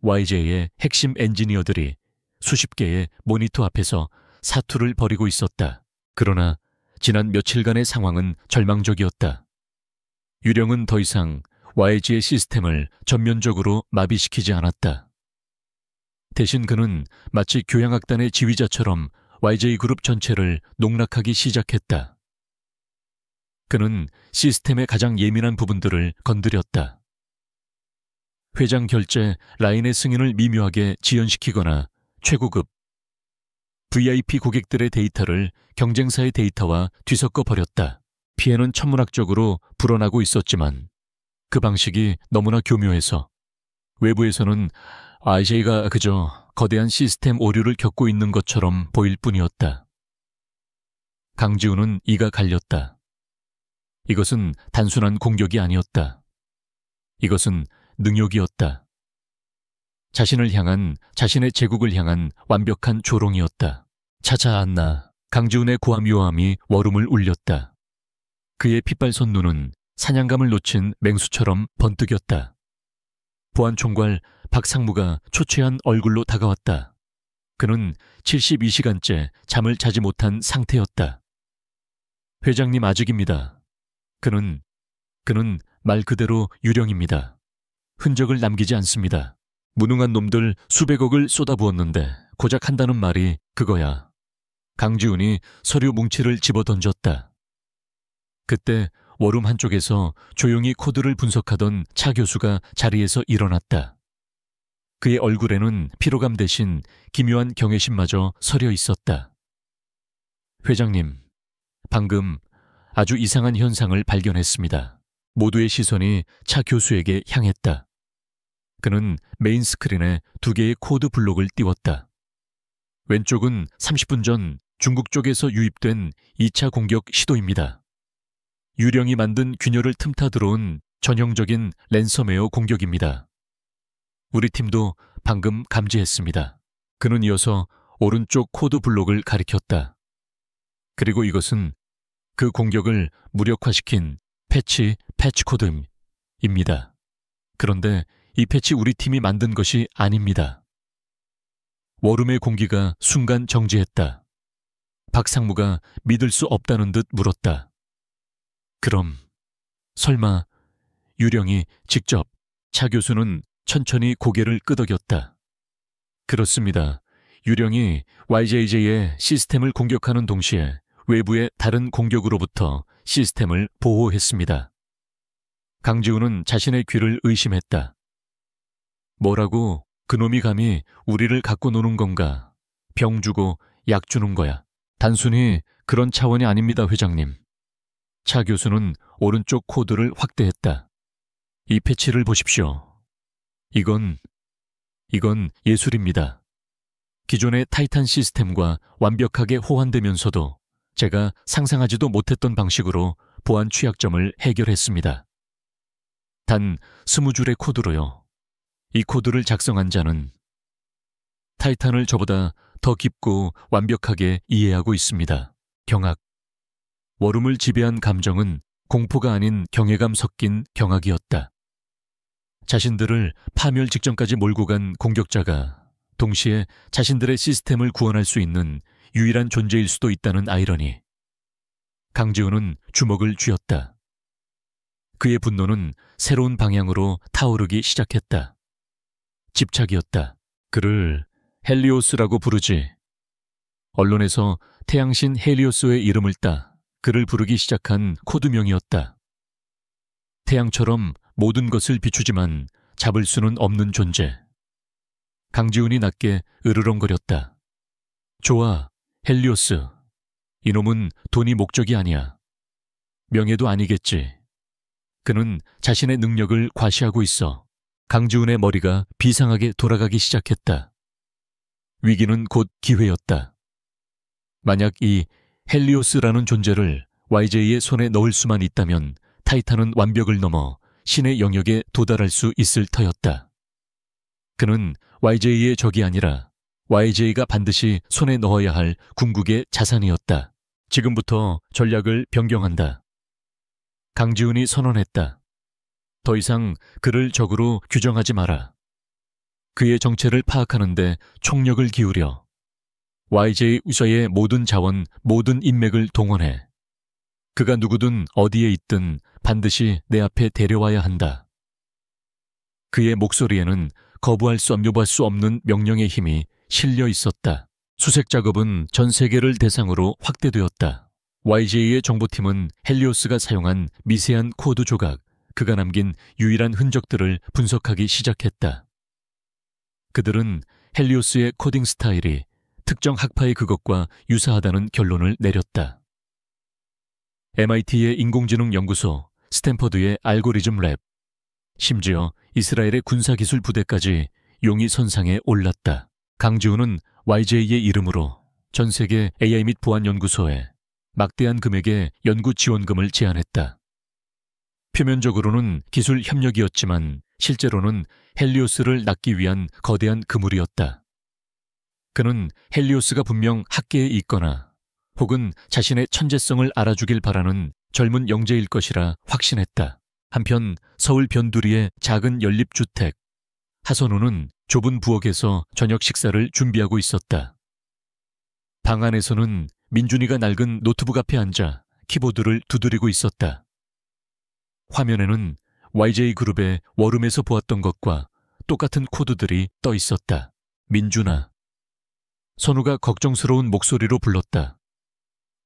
YJ의 핵심 엔지니어들이 수십 개의 모니터 앞에서 사투를 벌이고 있었다. 그러나 지난 며칠간의 상황은 절망적이었다. 유령은 더 이상 YG의 시스템을 전면적으로 마비시키지 않았다. 대신 그는 마치 교향악단의 지휘자처럼 YJ그룹 전체를 농락하기 시작했다. 그는 시스템의 가장 예민한 부분들을 건드렸다. 회장 결제 라인의 승인을 미묘하게 지연시키거나 최고급 VIP 고객들의 데이터를 경쟁사의 데이터와 뒤섞어 버렸다. 피해는 천문학적으로 불어나고 있었지만 그 방식이 너무나 교묘해서 외부에서는 YJ가 그저 거대한 시스템 오류를 겪고 있는 것처럼 보일 뿐이었다. 강지훈은 이가 갈렸다. 이것은 단순한 공격이 아니었다. 이것은 능욕이었다. 자신을 향한, 자신의 제국을 향한 완벽한 조롱이었다. 차차 안나, 강지훈의 고함요함이 월음을 울렸다. 그의 핏발선 눈은 사냥감을 놓친 맹수처럼 번뜩였다. 보안총괄 박상무가 초췌한 얼굴로 다가왔다. 그는 72시간째 잠을 자지 못한 상태였다. 회장님 아직입니다. 그는 말 그대로 유령입니다. 흔적을 남기지 않습니다. 무능한 놈들 수백억을 쏟아부었는데 고작 한다는 말이 그거야. 강지훈이 서류 뭉치를 집어던졌다. 그때 워룸 한쪽에서 조용히 코드를 분석하던 차 교수가 자리에서 일어났다. 그의 얼굴에는 피로감 대신 기묘한 경외심마저 서려 있었다. 회장님, 방금 아주 이상한 현상을 발견했습니다. 모두의 시선이 차 교수에게 향했다. 그는 메인 스크린에 2개의 코드 블록을 띄웠다. 왼쪽은 30분 전 중국 쪽에서 유입된 2차 공격 시도입니다. 유령이 만든 균열을 틈타 들어온 전형적인 랜섬웨어 공격입니다. 우리 팀도 방금 감지했습니다. 그는 이어서 오른쪽 코드 블록을 가리켰다. 그리고 이것은 그 공격을 무력화시킨 패치 코드입니다. 그런데 이 패치 우리 팀이 만든 것이 아닙니다. 워룸의 공기가 순간 정지했다. 박상무가 믿을 수 없다는 듯 물었다. 그럼 설마 유령이 직접? 차 교수는 천천히 고개를 끄덕였다. 그렇습니다. 유령이 YJ의 시스템을 공격하는 동시에 외부의 다른 공격으로부터 시스템을 보호했습니다. 강지훈은 자신의 귀를 의심했다. 뭐라고? 그놈이 감히 우리를 갖고 노는 건가? 병 주고 약 주는 거야. 단순히 그런 차원이 아닙니다, 회장님. 차 교수는 오른쪽 코드를 확대했다. 이 패치를 보십시오. 이건 예술입니다. 기존의 타이탄 시스템과 완벽하게 호환되면서도 제가 상상하지도 못했던 방식으로 보안 취약점을 해결했습니다. 단 20줄의 코드로요. 이 코드를 작성한 자는 타이탄을 저보다 더 깊고 완벽하게 이해하고 있습니다. 경악. 워룸을 지배한 감정은 공포가 아닌 경외감 섞인 경악이었다. 자신들을 파멸 직전까지 몰고 간 공격자가 동시에 자신들의 시스템을 구원할 수 있는 유일한 존재일 수도 있다는 아이러니. 강지훈은 주먹을 쥐었다. 그의 분노는 새로운 방향으로 타오르기 시작했다. 집착이었다. 그를 헬리오스라고 부르지. 언론에서 태양신 헬리오스의 이름을 따 그를 부르기 시작한 코드명이었다. 태양처럼 모든 것을 비추지만 잡을 수는 없는 존재. 강지훈이 낮게 으르렁거렸다. 좋아, 헬리오스. 이놈은 돈이 목적이 아니야. 명예도 아니겠지. 그는 자신의 능력을 과시하고 있어. 강지훈의 머리가 비상하게 돌아가기 시작했다. 위기는 곧 기회였다. 만약 이 헬리오스라는 존재를 YJ의 손에 넣을 수만 있다면 타이탄은 완벽을 넘어 신의 영역에 도달할 수 있을 터였다. 그는 YJ의 적이 아니라 YJ가 반드시 손에 넣어야 할 궁극의 자산이었다. 지금부터 전략을 변경한다. 강지훈이 선언했다. 더 이상 그를 적으로 규정하지 마라. 그의 정체를 파악하는데 총력을 기울여. YJ 우서의 모든 자원, 모든 인맥을 동원해. 그가 누구든 어디에 있든 반드시 내 앞에 데려와야 한다. 그의 목소리에는 거부할 수 없는 명령의 힘이 실려 있었다. 수색 작업은 전 세계를 대상으로 확대되었다. YJ의 정보팀은 헬리오스가 사용한 미세한 코드 조각, 그가 남긴 유일한 흔적들을 분석하기 시작했다. 그들은 헬리오스의 코딩 스타일이 특정 학파의 그것과 유사하다는 결론을 내렸다. MIT의 인공지능 연구소, 스탠퍼드의 알고리즘 랩, 심지어 이스라엘의 군사기술 부대까지 용의 선상에 올랐다. 강지훈은 YJ의 이름으로 전 세계 AI 및 보안 연구소에 막대한 금액의 연구 지원금을 제안했다. 표면적으로는 기술 협력이었지만 실제로는 헬리오스를 낚기 위한 거대한 그물이었다. 그는 헬리오스가 분명 학계에 있거나 혹은 자신의 천재성을 알아주길 바라는 젊은 영재일 것이라 확신했다. 한편 서울 변두리의 작은 연립주택, 하선우는 좁은 부엌에서 저녁 식사를 준비하고 있었다. 방 안에서는 민준이가 낡은 노트북 앞에 앉아 키보드를 두드리고 있었다. 화면에는 YJ그룹의 워룸에서 보았던 것과 똑같은 코드들이 떠 있었다. 민준아. 선우가 걱정스러운 목소리로 불렀다.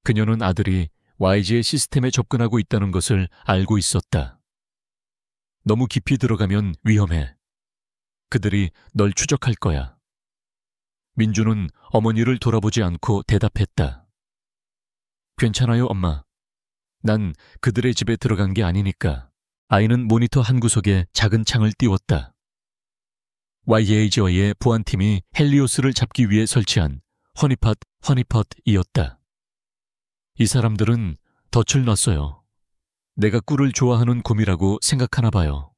그녀는 아들이 YJ의 시스템에 접근하고 있다는 것을 알고 있었다. 너무 깊이 들어가면 위험해. 그들이 널 추적할 거야. 민주는 어머니를 돌아보지 않고 대답했다. 괜찮아요, 엄마. 난 그들의 집에 들어간 게 아니니까. 아이는 모니터 한 구석에 작은 창을 띄웠다. YAG와의 보안팀이 헬리오스를 잡기 위해 설치한 허니팟이었다. 이 사람들은 덫을 놨어요. 내가 꿀을 좋아하는 곰이라고 생각하나 봐요.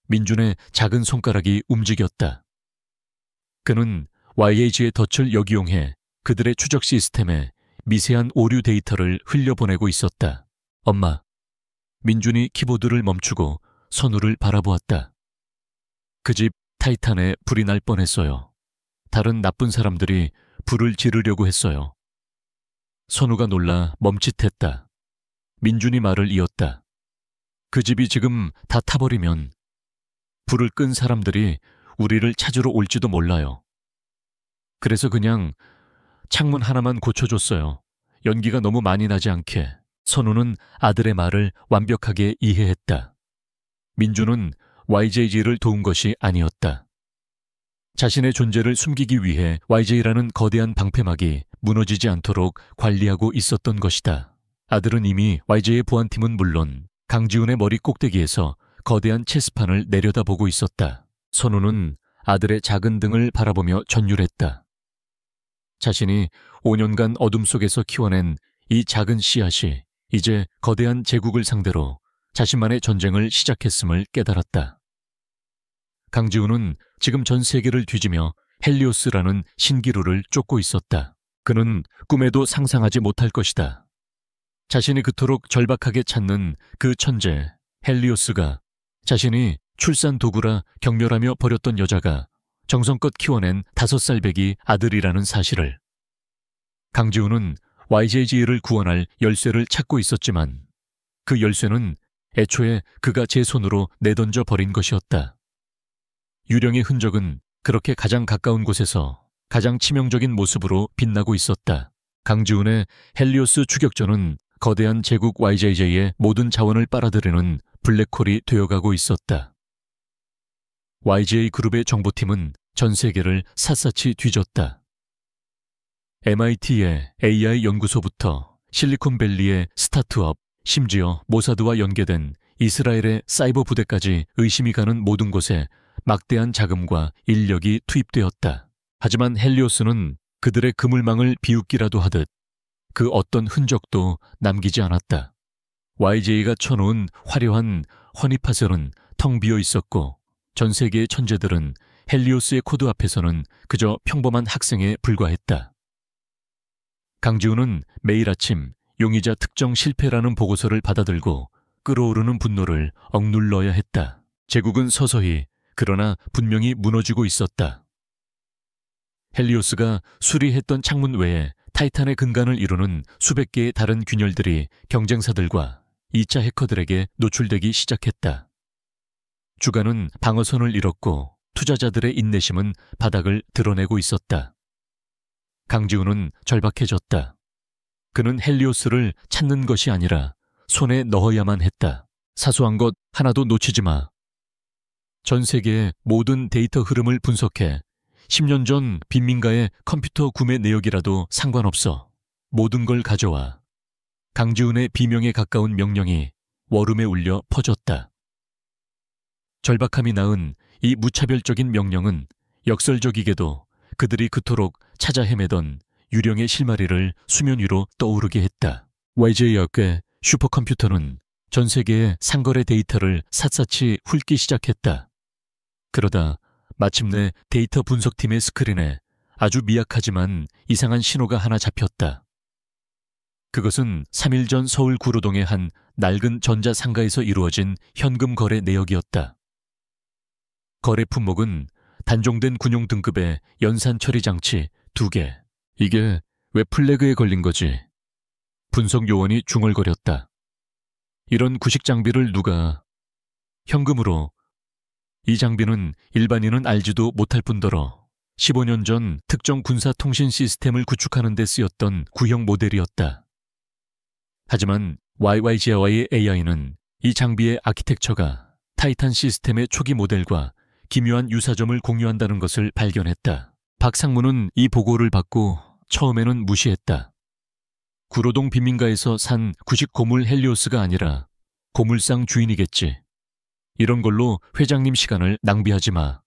민준의 작은 손가락이 움직였다. 그는 YAG의 덫을 역이용해 그들의 추적 시스템에 미세한 오류 데이터를 흘려보내고 있었다. 엄마. 민준이 키보드를 멈추고 선우를 바라보았다. 그 집 타이탄에 불이 날 뻔했어요. 다른 나쁜 사람들이 불을 지르려고 했어요. 선우가 놀라 멈칫했다. 민준이 말을 이었다. 그 집이 지금 다 타버리면 불을 끈 사람들이 우리를 찾으러 올지도 몰라요. 그래서 그냥 창문 하나만 고쳐줬어요. 연기가 너무 많이 나지 않게. 선우는 아들의 말을 완벽하게 이해했다. 민준은 YJ를 도운 것이 아니었다. 자신의 존재를 숨기기 위해 YJ라는 거대한 방패막이 무너지지 않도록 관리하고 있었던 것이다. 아들은 이미 YJ의 보안팀은 물론 강지훈의 머리 꼭대기에서 거대한 체스판을 내려다보고 있었다. 선우는 아들의 작은 등을 바라보며 전율했다. 자신이 5년간 어둠 속에서 키워낸 이 작은 씨앗이 이제 거대한 제국을 상대로 자신만의 전쟁을 시작했음을 깨달았다. 강지훈은 지금 전 세계를 뒤지며 헬리오스라는 신기루를 쫓고 있었다. 그는 꿈에도 상상하지 못할 것이다. 자신이 그토록 절박하게 찾는 그 천재 헬리오스가 자신이 출산 도구라 경멸하며 버렸던 여자가 정성껏 키워낸 5살배기 아들이라는 사실을. 강지훈은 YJ를 구원할 열쇠를 찾고 있었지만 그 열쇠는 애초에 그가 제 손으로 내던져 버린 것이었다. 유령의 흔적은 그렇게 가장 가까운 곳에서 가장 치명적인 모습으로 빛나고 있었다. 강지훈의 헬리오스 추격전은 거대한 제국 YJ의 모든 자원을 빨아들이는 블랙홀이 되어가고 있었다. YJ 그룹의 정보팀은 전 세계를 샅샅이 뒤졌다. MIT의 AI 연구소부터 실리콘밸리의 스타트업, 심지어 모사드와 연계된 이스라엘의 사이버 부대까지 의심이 가는 모든 곳에 막대한 자금과 인력이 투입되었다. 하지만 헬리오스는 그들의 그물망을 비웃기라도 하듯 그 어떤 흔적도 남기지 않았다. YJ가 쳐놓은 화려한 허니팟은 텅 비어 있었고 전 세계의 천재들은 헬리오스의 코드 앞에서는 그저 평범한 학생에 불과했다. 강지훈은 매일 아침 용의자 특정 실패라는 보고서를 받아들고 끓어오르는 분노를 억눌러야 했다. 제국은 서서히 그러나 분명히 무너지고 있었다. 헬리오스가 수리했던 창문 외에 타이탄의 근간을 이루는 수백 개의 다른 균열들이 경쟁사들과 2차 해커들에게 노출되기 시작했다. 주가는 방어선을 잃었고 투자자들의 인내심은 바닥을 드러내고 있었다. 강지훈은 절박해졌다. 그는 헬리오스를 찾는 것이 아니라 손에 넣어야만 했다. 사소한 것 하나도 놓치지 마. 전 세계의 모든 데이터 흐름을 분석해 10년 전 빈민가의 컴퓨터 구매 내역이라도 상관없어. 모든 걸 가져와. 강지훈의 비명에 가까운 명령이 월음에 울려 퍼졌다. 절박함이 낳은 이 무차별적인 명령은 역설적이게도 그들이 그토록 찾아 헤매던 유령의 실마리를 수면 위로 떠오르게 했다. YJ역의 슈퍼컴퓨터는 전 세계의 상거래 데이터를 샅샅이 훑기 시작했다. 그러다 마침내 데이터 분석팀의 스크린에 아주 미약하지만 이상한 신호가 하나 잡혔다. 그것은 3일 전 서울 구로동의 한 낡은 전자상가에서 이루어진 현금 거래 내역이었다. 거래 품목은 단종된 군용 등급의 연산 처리 장치 2개. 이게 왜 플래그에 걸린 거지? 분석 요원이 중얼거렸다. 이런 구식 장비를 누가... 현금으로. 이 장비는 일반인은 알지도 못할 뿐더러 15년 전 특정 군사 통신 시스템을 구축하는 데 쓰였던 구형 모델이었다. 하지만 YYG와의 AI는 이 장비의 아키텍처가 타이탄 시스템의 초기 모델과 기묘한 유사점을 공유한다는 것을 발견했다. 박상무는 이 보고를 받고 처음에는 무시했다. 구로동 빈민가에서 산 구식 고물 헬리오스가 아니라 고물상 주인이겠지. 이런 걸로 회장님 시간을 낭비하지 마.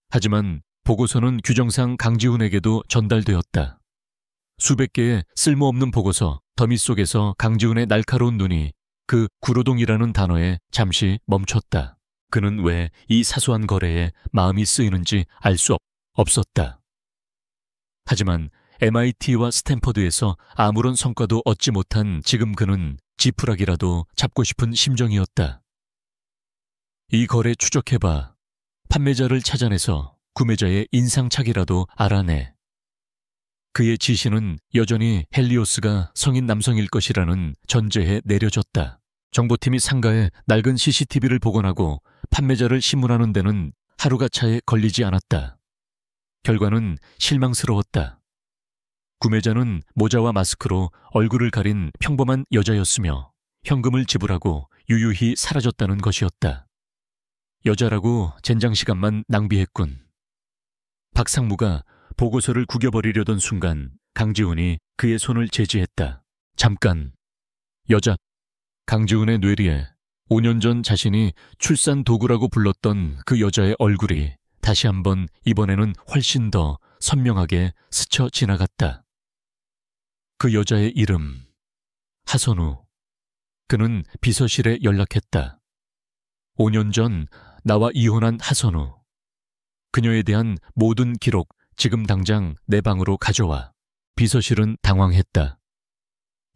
하지만 보고서는 규정상 강지훈에게도 전달되었다. 수백 개의 쓸모없는 보고서 더미 속에서 강지훈의 날카로운 눈이 그 구로동이라는 단어에 잠시 멈췄다. 그는 왜 이 사소한 거래에 마음이 쓰이는지 알 수 없었다. 하지만 MIT와 스탠퍼드에서 아무런 성과도 얻지 못한 지금 그는 지푸라기라도 잡고 싶은 심정이었다. 이 거래 추적해봐. 판매자를 찾아내서 구매자의 인상착이라도 알아내. 그의 지시는 여전히 헬리오스가 성인 남성일 것이라는 전제에 내려졌다. 정보팀이 상가에 낡은 CCTV를 복원하고 판매자를 신문하는 데는 하루가 차에 걸리지 않았다. 결과는 실망스러웠다. 구매자는 모자와 마스크로 얼굴을 가린 평범한 여자였으며 현금을 지불하고 유유히 사라졌다는 것이었다. 여자라고 젠장 시간만 낭비했군. 박상무가 보고서를 구겨버리려던 순간 강지훈이 그의 손을 제지했다. 잠깐. 여자. 강지훈의 뇌리에 5년 전 자신이 출산 도구라고 불렀던 그 여자의 얼굴이 다시 한번 이번에는 훨씬 더 선명하게 스쳐 지나갔다. 그 여자의 이름. 하선우. 그는 비서실에 연락했다. 5년 전 나와 이혼한 하선우. 그녀에 대한 모든 기록 지금 당장 내 방으로 가져와. 비서실은 당황했다.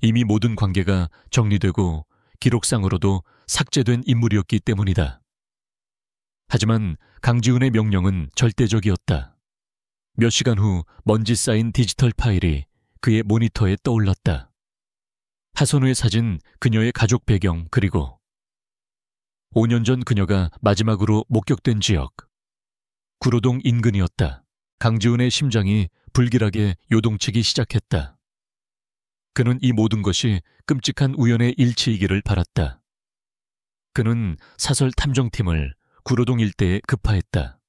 이미 모든 관계가 정리되고 기록상으로도 삭제된 인물이었기 때문이다. 하지만 강지훈의 명령은 절대적이었다. 몇 시간 후 먼지 쌓인 디지털 파일이 그의 모니터에 떠올랐다. 하선우의 사진, 그녀의 가족 배경, 그리고 5년 전 그녀가 마지막으로 목격된 지역. 구로동 인근이었다. 강지훈의 심장이 불길하게 요동치기 시작했다. 그는 이 모든 것이 끔찍한 우연의 일치이기를 바랐다. 그는 사설 탐정팀을 구로동 일대에 급파했다.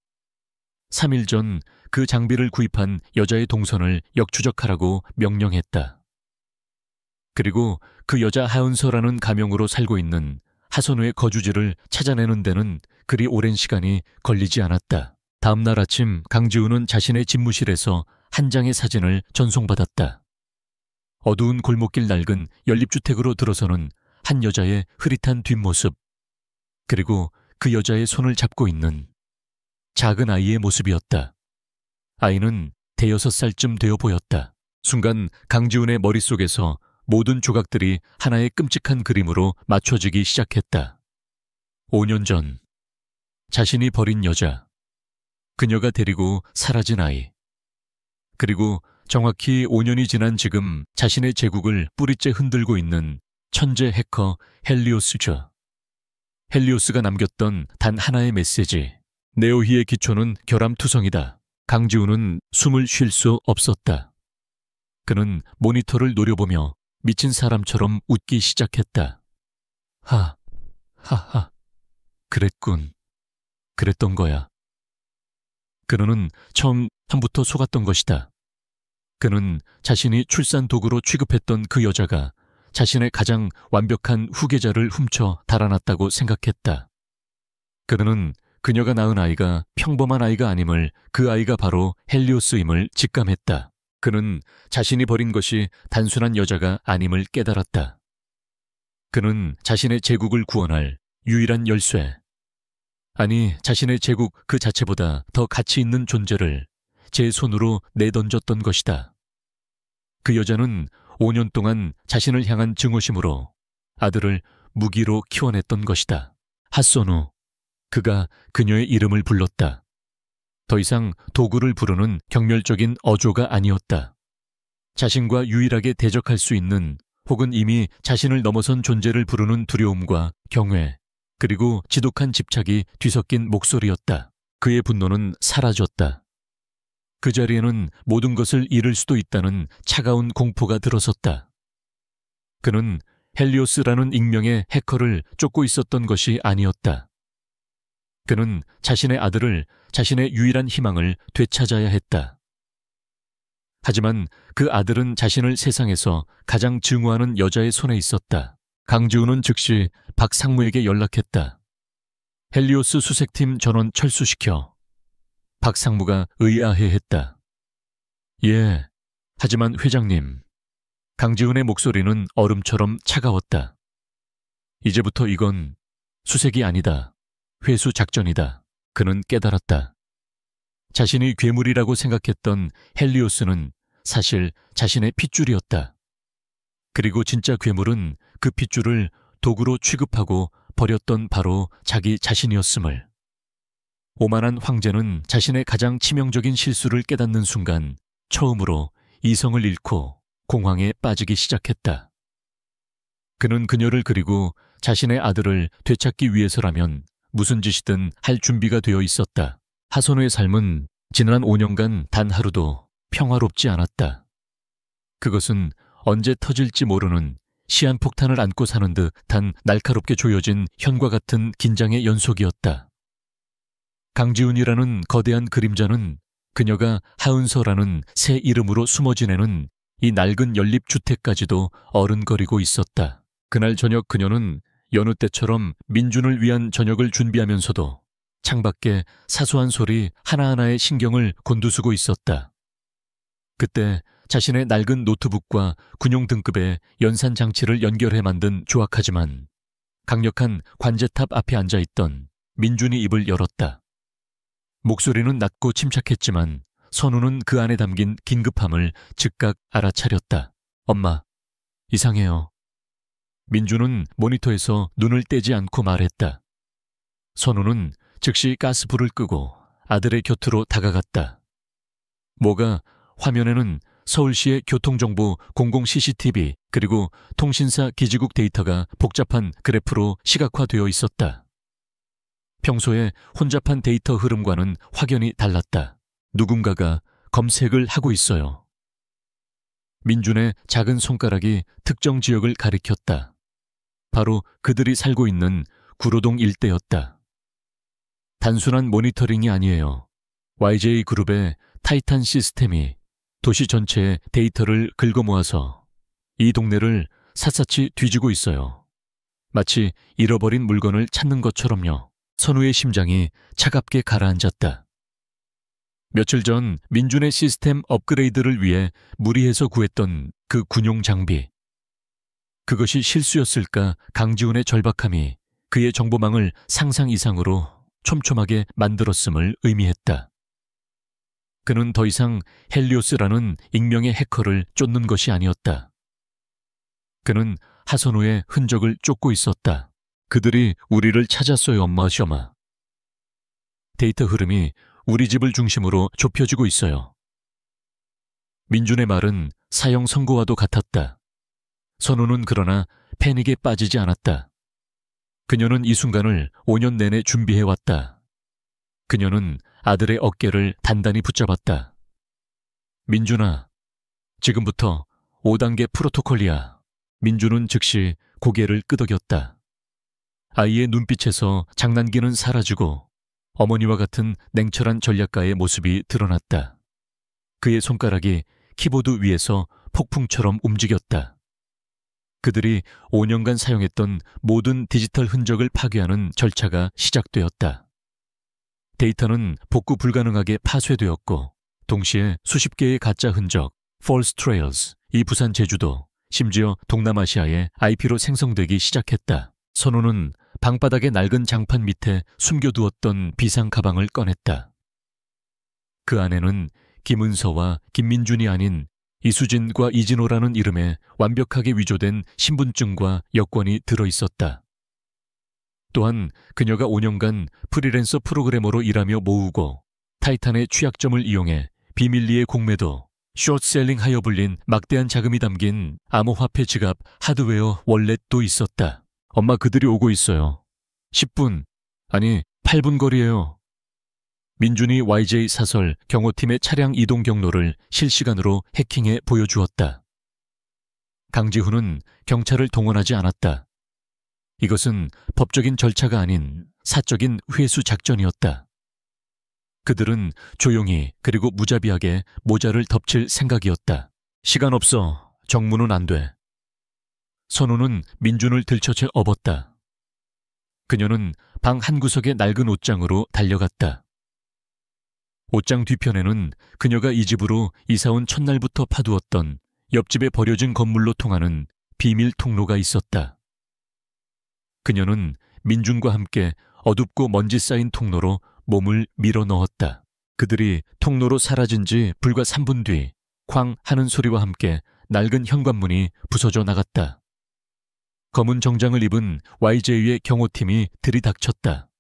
3일 전 그 장비를 구입한 여자의 동선을 역추적하라고 명령했다. 그리고 그 여자 하은서라는 가명으로 살고 있는 하선우의 거주지를 찾아내는 데는 그리 오랜 시간이 걸리지 않았다. 다음 날 아침 강지훈은 자신의 집무실에서 한 장의 사진을 전송받았다. 어두운 골목길 낡은 연립주택으로 들어서는 한 여자의 흐릿한 뒷모습, 그리고 그 여자의 손을 잡고 있는 작은 아이의 모습이었다. 아이는 대여섯 살쯤 되어 보였다. 순간 강지훈의 머릿속에서 모든 조각들이 하나의 끔찍한 그림으로 맞춰지기 시작했다. 5년 전 자신이 버린 여자, 그녀가 데리고 사라진 아이, 그리고 정확히 5년이 지난 지금 자신의 제국을 뿌리째 흔들고 있는 천재 해커 헬리오스죠. 헬리오스가 남겼던 단 하나의 메시지, 네오희의 기초는 결함투성이다. 강지훈은 숨을 쉴 수 없었다. 그는 모니터를 노려보며 미친 사람처럼 웃기 시작했다. 하하, 그랬군. 그랬던 거야. 그는 처음부터 속았던 것이다. 그는 자신이 출산 도구로 취급했던 그 여자가 자신의 가장 완벽한 후계자를 훔쳐 달아났다고 생각했다. 그는 그녀가 낳은 아이가 평범한 아이가 아님을, 그 아이가 바로 헬리오스임을 직감했다. 그는 자신이 버린 것이 단순한 여자가 아님을 깨달았다. 그는 자신의 제국을 구원할 유일한 열쇠, 아니 자신의 제국 그 자체보다 더 가치 있는 존재를 제 손으로 내던졌던 것이다. 그 여자는 5년 동안 자신을 향한 증오심으로 아들을 무기로 키워냈던 것이다. 핫소누, 그가 그녀의 이름을 불렀다. 더 이상 도구를 부르는 경멸적인 어조가 아니었다. 자신과 유일하게 대적할 수 있는, 혹은 이미 자신을 넘어선 존재를 부르는 두려움과 경외, 그리고 지독한 집착이 뒤섞인 목소리였다. 그의 분노는 사라졌다. 그 자리에는 모든 것을 잃을 수도 있다는 차가운 공포가 들어섰다. 그는 헬리오스라는 익명의 해커를 쫓고 있었던 것이 아니었다. 그는 자신의 아들을, 자신의 유일한 희망을 되찾아야 했다. 하지만 그 아들은 자신을 세상에서 가장 증오하는 여자의 손에 있었다. 강지훈은 즉시 박상무에게 연락했다. 헬리오스 수색팀 전원 철수시켜. 박상무가 의아해했다. 예, 하지만 회장님. 강지훈의 목소리는 얼음처럼 차가웠다. 이제부터 이건 수색이 아니다. 회수 작전이다. 그는 깨달았다. 자신이 괴물이라고 생각했던 헬리오스는 사실 자신의 핏줄이었다. 그리고 진짜 괴물은 그 핏줄을 도구로 취급하고 버렸던 바로 자기 자신이었음을. 오만한 황제는 자신의 가장 치명적인 실수를 깨닫는 순간 처음으로 이성을 잃고 공황에 빠지기 시작했다. 그는 그녀를 그리고 자신의 아들을 되찾기 위해서라면 무슨 짓이든 할 준비가 되어 있었다. 하선우의 삶은 지난 5년간 단 하루도 평화롭지 않았다. 그것은 언제 터질지 모르는 시한폭탄을 안고 사는 듯한 날카롭게 조여진 현과 같은 긴장의 연속이었다. 강지훈이라는 거대한 그림자는 그녀가 하은서라는 새 이름으로 숨어 지내는 이 낡은 연립주택까지도 어른거리고 있었다. 그날 저녁 그녀는 여느 때처럼 민준을 위한 저녁을 준비하면서도 창밖에 사소한 소리 하나하나에 신경을 곤두쓰고 있었다. 그때 자신의 낡은 노트북과 군용 등급의 연산 장치를 연결해 만든 조악하지만 강력한 관제탑 앞에 앉아있던 민준이 입을 열었다. 목소리는 낮고 침착했지만 선우는 그 안에 담긴 긴급함을 즉각 알아차렸다. 엄마, 이상해요. 민준은 모니터에서 눈을 떼지 않고 말했다. 선우는 즉시 가스불을 끄고 아들의 곁으로 다가갔다. 뭐가? 화면에는 서울시의 교통정보 공공 CCTV 그리고 통신사 기지국 데이터가 복잡한 그래프로 시각화되어 있었다. 평소에 혼잡한 데이터 흐름과는 확연히 달랐다. 누군가가 검색을 하고 있어요. 민준의 작은 손가락이 특정 지역을 가리켰다. 바로 그들이 살고 있는 구로동 일대였다. 단순한 모니터링이 아니에요. YJ그룹의 타이탄 시스템이 도시 전체의 데이터를 긁어모아서 이 동네를 샅샅이 뒤지고 있어요. 마치 잃어버린 물건을 찾는 것처럼요. 선우의 심장이 차갑게 가라앉았다. 며칠 전 민준의 시스템 업그레이드를 위해 무리해서 구했던 그 군용 장비. 그것이 실수였을까? 강지훈의 절박함이 그의 정보망을 상상 이상으로 촘촘하게 만들었음을 의미했다. 그는 더 이상 헬리오스라는 익명의 해커를 쫓는 것이 아니었다. 그는 하선우의 흔적을 쫓고 있었다. 그들이 우리를 찾았어요, 엄마 셔마. 데이터 흐름이 우리 집을 중심으로 좁혀지고 있어요. 민준의 말은 사형 선고와도 같았다. 선우는 그러나 패닉에 빠지지 않았다. 그녀는 이 순간을 5년 내내 준비해왔다. 그녀는 아들의 어깨를 단단히 붙잡았다. 민준아, 지금부터 5단계 프로토콜이야. 민준은 즉시 고개를 끄덕였다. 아이의 눈빛에서 장난기는 사라지고 어머니와 같은 냉철한 전략가의 모습이 드러났다. 그의 손가락이 키보드 위에서 폭풍처럼 움직였다. 그들이 5년간 사용했던 모든 디지털 흔적을 파괴하는 절차가 시작되었다. 데이터는 복구 불가능하게 파쇄되었고 동시에 수십 개의 가짜 흔적, false trails, 이 부산 제주도, 심지어 동남아시아에 IP로 생성되기 시작했다. 선우는 방바닥의 낡은 장판 밑에 숨겨두었던 비상 가방을 꺼냈다. 그 안에는 김은서와 김민준이 아닌 이수진과 이진호라는 이름에 완벽하게 위조된 신분증과 여권이 들어있었다. 또한 그녀가 5년간 프리랜서 프로그래머로 일하며 모으고 타이탄의 취약점을 이용해 비밀리에 공매도, 숏셀링 하여 불린 막대한 자금이 담긴 암호화폐 지갑, 하드웨어, 월렛도 있었다. 엄마, 그들이 오고 있어요. 10분, 아니 8분 거리예요. 민준이 YJ 사설 경호팀의 차량 이동 경로를 실시간으로 해킹해 보여주었다. 강지훈은 경찰을 동원하지 않았다. 이것은 법적인 절차가 아닌 사적인 회수 작전이었다. 그들은 조용히 그리고 무자비하게 모자를 덮칠 생각이었다. 시간 없어. 정문은 안 돼. 선우는 민준을 들쳐채 업었다. 그녀는 방 한구석의 낡은 옷장으로 달려갔다. 옷장 뒤편에는 그녀가 이 집으로 이사온 첫날부터 파두었던 옆집에 버려진 건물로 통하는 비밀 통로가 있었다. 그녀는 민준과 함께 어둡고 먼지 쌓인 통로로 몸을 밀어 넣었다. 그들이 통로로 사라진 지 불과 3분 뒤 쾅 하는 소리와 함께 낡은 현관문이 부서져 나갔다. 검은 정장을 입은 YJ의 경호팀이 들이닥쳤다.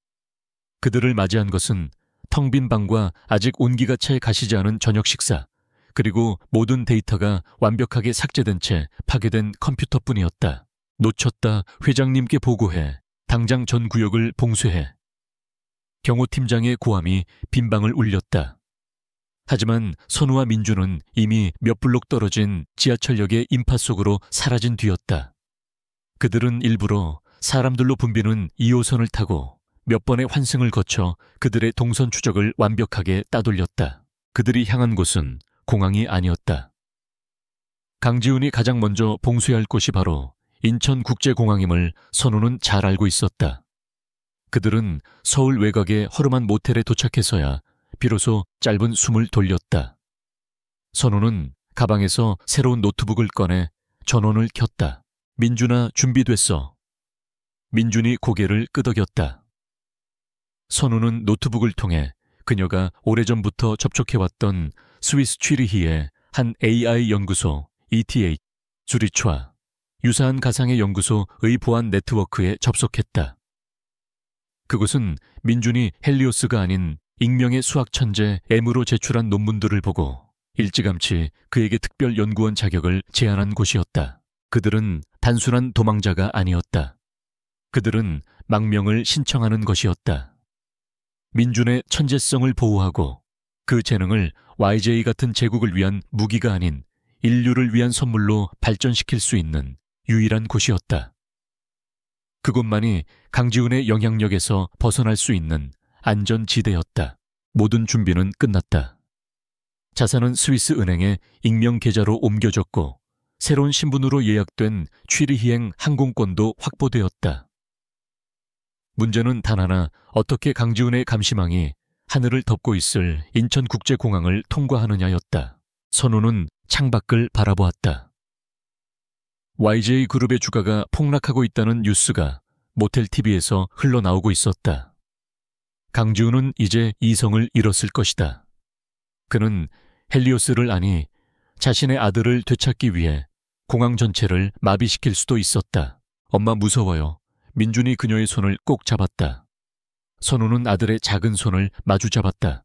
그들을 맞이한 것은 텅 빈 방과 아직 온기가 채 가시지 않은 저녁 식사, 그리고 모든 데이터가 완벽하게 삭제된 채 파괴된 컴퓨터뿐이었다. 놓쳤다. 회장님께 보고해. 당장 전 구역을 봉쇄해. 경호팀장의 고함이 빈방을 울렸다. 하지만 선우와 민준은 이미 몇 블록 떨어진 지하철역의 인파 속으로 사라진 뒤였다. 그들은 일부러 사람들로 붐비는 2호선을 타고 몇 번의 환승을 거쳐 그들의 동선 추적을 완벽하게 따돌렸다. 그들이 향한 곳은 공항이 아니었다. 강지훈이 가장 먼저 봉쇄할 곳이 바로 인천국제공항임을 선우는 잘 알고 있었다. 그들은 서울 외곽의 허름한 모텔에 도착해서야 비로소 짧은 숨을 돌렸다. 선우는 가방에서 새로운 노트북을 꺼내 전원을 켰다. 민준아, 준비됐어. 민준이 고개를 끄덕였다. 선우는 노트북을 통해 그녀가 오래전부터 접촉해왔던 스위스 취리히의 한 AI 연구소 ETH, 주리츠와 유사한 가상의 연구소의 보안 네트워크에 접속했다. 그곳은 민준이 헬리오스가 아닌 익명의 수학 천재 M으로 제출한 논문들을 보고 일찌감치 그에게 특별 연구원 자격을 제안한 곳이었다. 그들은 단순한 도망자가 아니었다. 그들은 망명을 신청하는 것이었다. 민준의 천재성을 보호하고 그 재능을 YJ 같은 제국을 위한 무기가 아닌 인류를 위한 선물로 발전시킬 수 있는 유일한 곳이었다. 그곳만이 강지훈의 영향력에서 벗어날 수 있는 안전지대였다. 모든 준비는 끝났다. 자산은 스위스 은행에 익명 계좌로 옮겨졌고 새로운 신분으로 예약된 취리히행 항공권도 확보되었다. 문제는 단 하나, 어떻게 강지훈의 감시망이 하늘을 덮고 있을 인천국제공항을 통과하느냐였다. 선우는 창밖을 바라보았다. YJ 그룹의 주가가 폭락하고 있다는 뉴스가 모텔 TV에서 흘러나오고 있었다. 강지훈은 이제 이성을 잃었을 것이다. 그는 헬리오스를 아니 자신의 아들을 되찾기 위해 공항 전체를 마비시킬 수도 있었다. 엄마 무서워요. 민준이 그녀의 손을 꼭 잡았다. 선우는 아들의 작은 손을 마주 잡았다.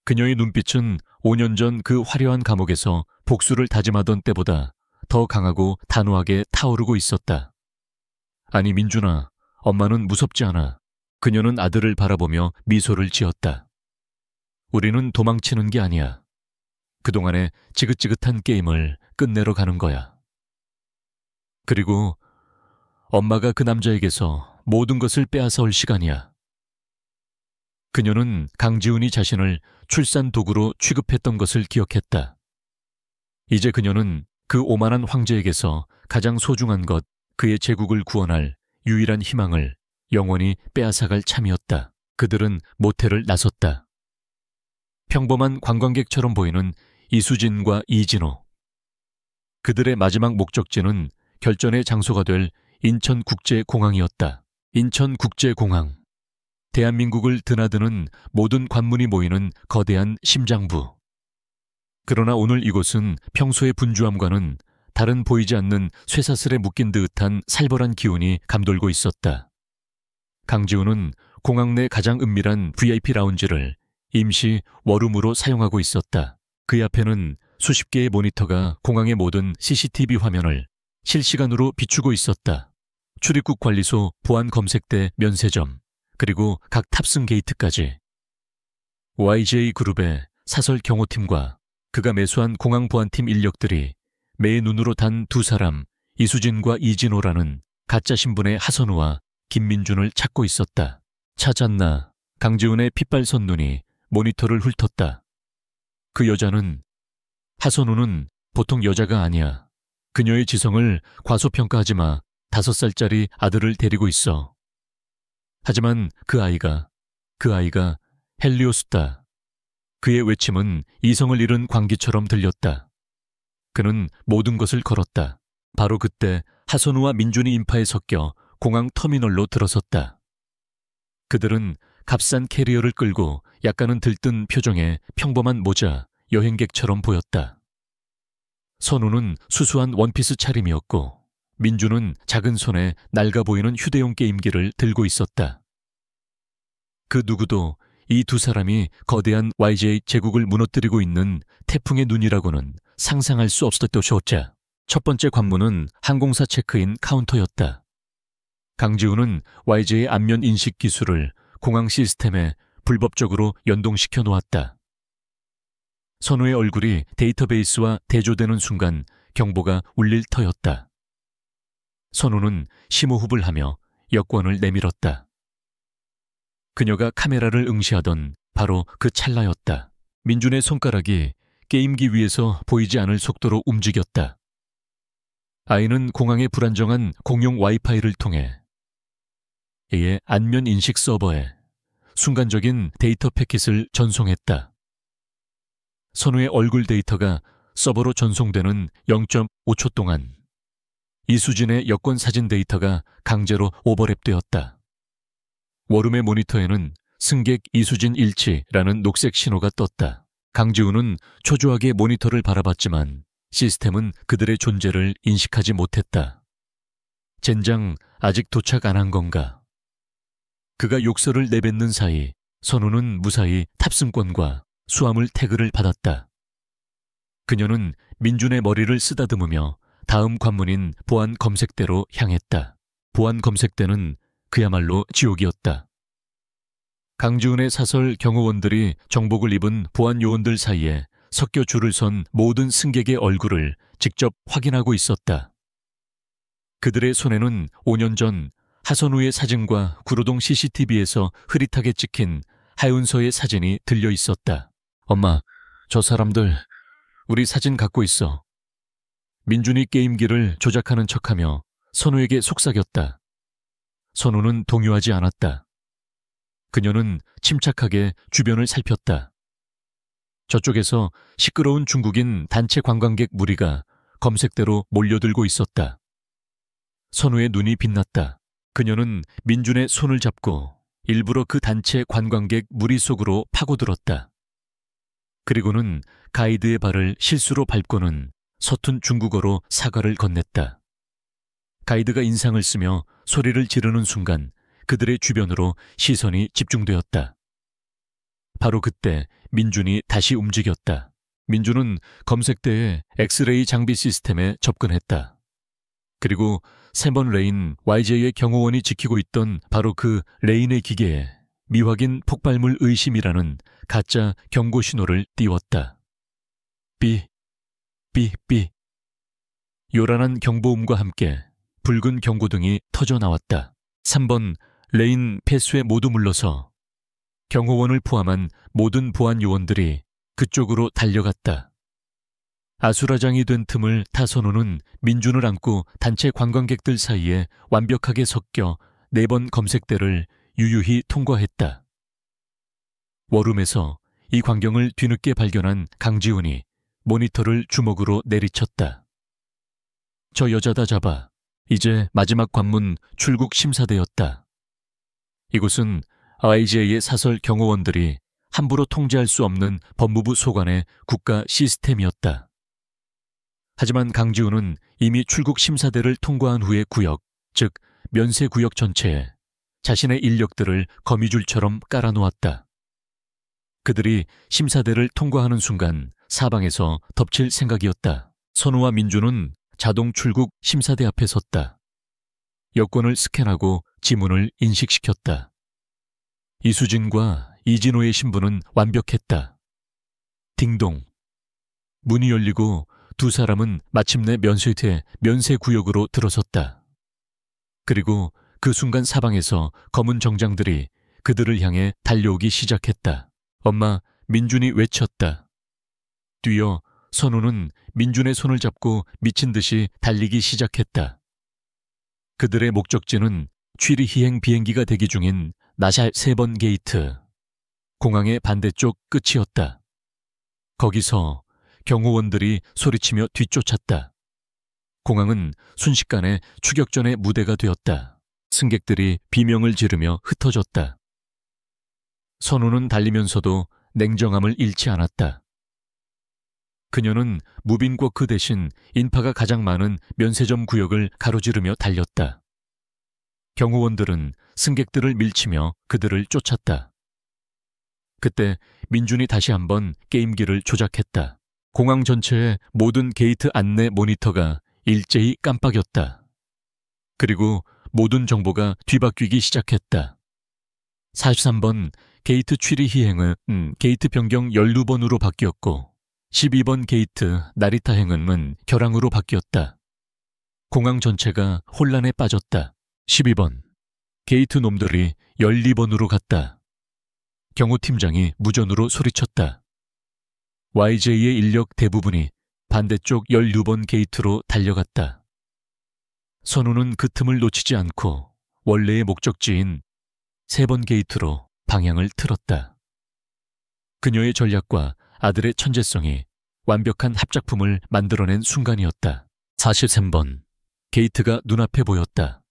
그녀의 눈빛은 5년 전 그 화려한 감옥에서 복수를 다짐하던 때보다 더 강하고 단호하게 타오르고 있었다. 아니 민준아, 엄마는 무섭지 않아. 그녀는 아들을 바라보며 미소를 지었다. 우리는 도망치는 게 아니야. 그동안의 지긋지긋한 게임을 끝내러 가는 거야. 그리고 엄마가 그 남자에게서 모든 것을 빼앗아 올 시간이야. 그녀는 강지훈이 자신을 출산 도구로 취급했던 것을 기억했다. 이제 그녀는 그 오만한 황제에게서 가장 소중한 것, 그의 제국을 구원할 유일한 희망을 영원히 빼앗아갈 참이었다. 그들은 모텔을 나섰다. 평범한 관광객처럼 보이는 이수진과 이진호. 그들의 마지막 목적지는 결전의 장소가 될 인천국제공항이었다. 인천국제공항. 대한민국을 드나드는 모든 관문이 모이는 거대한 심장부. 그러나 오늘 이곳은 평소의 분주함과는 다른 보이지 않는 쇠사슬에 묶인 듯한 살벌한 기운이 감돌고 있었다. 강지훈은 공항 내 가장 은밀한 VIP 라운지를 임시 워룸으로 사용하고 있었다. 그 앞에는 수십 개의 모니터가 공항의 모든 CCTV 화면을 실시간으로 비추고 있었다. 출입국 관리소, 보안 검색대, 면세점, 그리고 각 탑승 게이트까지. YJ 그룹의 사설 경호팀과 그가 매수한 공항 보안팀 인력들이 매 눈으로 단 두 사람, 이수진과 이진호라는 가짜 신분의 하선우와 김민준을 찾고 있었다. 찾았나? 강지훈의 핏발선 눈이 모니터를 훑었다. 그 여자는, 하선우는 보통 여자가 아니야. 그녀의 지성을 과소평가하지 마. 5살짜리 아들을 데리고 있어. 하지만 그 아이가 헬리오스다. 그의 외침은 이성을 잃은 광기처럼 들렸다. 그는 모든 것을 걸었다. 바로 그때 하선우와 민준이 인파에 섞여 공항 터미널로 들어섰다. 그들은 값싼 캐리어를 끌고 약간은 들뜬 표정의 평범한 모자, 여행객처럼 보였다. 선우는 수수한 원피스 차림이었고 민준은 작은 손에 낡아 보이는 휴대용 게임기를 들고 있었다. 그 누구도 이 두 사람이 거대한 YJ 제국을 무너뜨리고 있는 태풍의 눈이라고는 상상할 수 없었던 것이었다. 첫 번째 관문은 항공사 체크인 카운터였다. 강지훈은 YJ의 안면 인식 기술을 공항 시스템에 불법적으로 연동시켜 놓았다. 선우의 얼굴이 데이터베이스와 대조되는 순간 경보가 울릴 터였다. 선우는 심호흡을 하며 여권을 내밀었다. 그녀가 카메라를 응시하던 바로 그 찰나였다. 민준의 손가락이 게임기 위에서 보이지 않을 속도로 움직였다. 아이는 공항의 불안정한 공용 와이파이를 통해 이에 안면 인식 서버에 순간적인 데이터 패킷을 전송했다. 선우의 얼굴 데이터가 서버로 전송되는 0.5초 동안 이수진의 여권 사진 데이터가 강제로 오버랩되었다. 워룸의 모니터에는 승객 이수진 일치라는 녹색 신호가 떴다. 강지훈은 초조하게 모니터를 바라봤지만 시스템은 그들의 존재를 인식하지 못했다. 젠장 아직 도착 안 한 건가? 그가 욕설을 내뱉는 사이 선우는 무사히 탑승권과 수화물 태그를 받았다. 그녀는 민준의 머리를 쓰다듬으며 다음 관문인 보안 검색대로 향했다. 보안 검색대는 그야말로 지옥이었다. 강지훈의 사설 경호원들이 정복을 입은 보안 요원들 사이에 섞여 줄을 선 모든 승객의 얼굴을 직접 확인하고 있었다. 그들의 손에는 5년 전 하선우의 사진과 구로동 CCTV에서 흐릿하게 찍힌 하윤서의 사진이 들려 있었다. 엄마, 저 사람들 우리 사진 갖고 있어. 민준이 게임기를 조작하는 척하며 선우에게 속삭였다. 선우는 동요하지 않았다. 그녀는 침착하게 주변을 살폈다. 저쪽에서 시끄러운 중국인 단체 관광객 무리가 검색대로 몰려들고 있었다. 선우의 눈이 빛났다. 그녀는 민준의 손을 잡고 일부러 그 단체 관광객 무리 속으로 파고들었다. 그리고는 가이드의 발을 실수로 밟고는 서툰 중국어로 사과를 건넸다. 가이드가 인상을 쓰며 소리를 지르는 순간 그들의 주변으로 시선이 집중되었다. 바로 그때 민준이 다시 움직였다. 민준은 검색대의 엑스레이 장비 시스템에 접근했다. 그리고 3번 레인 YJ의 경호원이 지키고 있던 바로 그 레인의 기계에 미확인 폭발물 의심이라는 가짜 경고 신호를 띄웠다. 삐, 삐, 삐. 요란한 경보음과 함께 붉은 경고등이 터져 나왔다. 3번 레인 폐수에 모두 물러서 경호원을 포함한 모든 보안 요원들이 그쪽으로 달려갔다. 아수라장이 된 틈을 타 선우는 민준을 안고 단체 관광객들 사이에 완벽하게 섞여 4번 검색대를 유유히 통과했다. 워룸에서 이 광경을 뒤늦게 발견한 강지훈이 모니터를 주먹으로 내리쳤다. 저 여자다 잡아. 이제 마지막 관문 출국 심사대였다. 이곳은 YJ의 사설 경호원들이 함부로 통제할 수 없는 법무부 소관의 국가 시스템이었다. 하지만 강지훈은 이미 출국 심사대를 통과한 후의 구역, 즉 면세구역 전체에 자신의 인력들을 거미줄처럼 깔아놓았다. 그들이 심사대를 통과하는 순간 사방에서 덮칠 생각이었다. 선우와 민준은 자동 출국 심사대 앞에 섰다. 여권을 스캔하고 지문을 인식시켰다. 이수진과 이진호의 신분은 완벽했다. 딩동. 문이 열리고 2 사람은 마침내 면세대 면세구역으로 들어섰다. 그리고 그 순간 사방에서 검은 정장들이 그들을 향해 달려오기 시작했다. 엄마, 민준이 외쳤다. 뛰어 선우는 민준의 손을 잡고 미친 듯이 달리기 시작했다. 그들의 목적지는 취리히행 비행기가 대기 중인 나샬 3번 게이트, 공항의 반대쪽 끝이었다. 거기서 경호원들이 소리치며 뒤쫓았다. 공항은 순식간에 추격전의 무대가 되었다. 승객들이 비명을 지르며 흩어졌다. 선우는 달리면서도 냉정함을 잃지 않았다. 그녀는 무빈워크 대신 인파가 가장 많은 면세점 구역을 가로지르며 달렸다. 경호원들은 승객들을 밀치며 그들을 쫓았다. 그때 민준이 다시 한번 게임기를 조작했다. 공항 전체의 모든 게이트 안내 모니터가 일제히 깜빡였다. 그리고 모든 정보가 뒤바뀌기 시작했다. 43번 게이트 취리히행은 게이트 변경 12번으로 바뀌었고 12번 게이트 나리타행은 결항으로 바뀌었다. 공항 전체가 혼란에 빠졌다. 12번 게이트 놈들이 12번으로 갔다. 경호팀장이 무전으로 소리쳤다. YJ의 인력 대부분이 반대쪽 12번 게이트로 달려갔다. 선우는 그 틈을 놓치지 않고 원래의 목적지인 3번 게이트로 방향을 틀었다. 그녀의 전략과 아들의 천재성이 완벽한 합작품을 만들어낸 순간이었다. 43번 게이트가 눈앞에 보였다.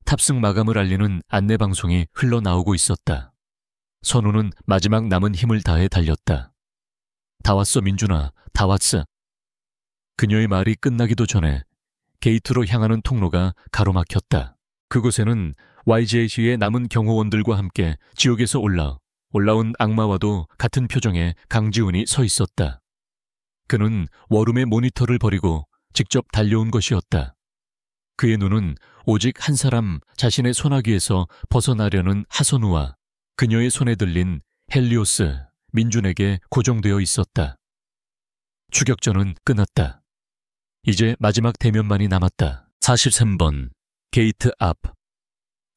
탑승 마감을 알리는 안내방송이 흘러나오고 있었다. 선우는 마지막 남은 힘을 다해 달렸다. 다 왔어 민준아, 다 왔어. 그녀의 말이 끝나기도 전에 게이트로 향하는 통로가 가로막혔다. 그곳에는 YJ의 남은 경호원들과 함께 지옥에서 올라온 악마와도 같은 표정의 강지훈이 서 있었다. 그는 워룸의 모니터를 버리고 직접 달려온 것이었다. 그의 눈은 오직 한 사람 자신의 소나기에서 벗어나려는 하선우와 그녀의 손에 들린 헬리오스, 민준에게 고정되어 있었다. 추격전은 끝났다. 이제 마지막 대면만이 남았다. 43번 게이트 앞.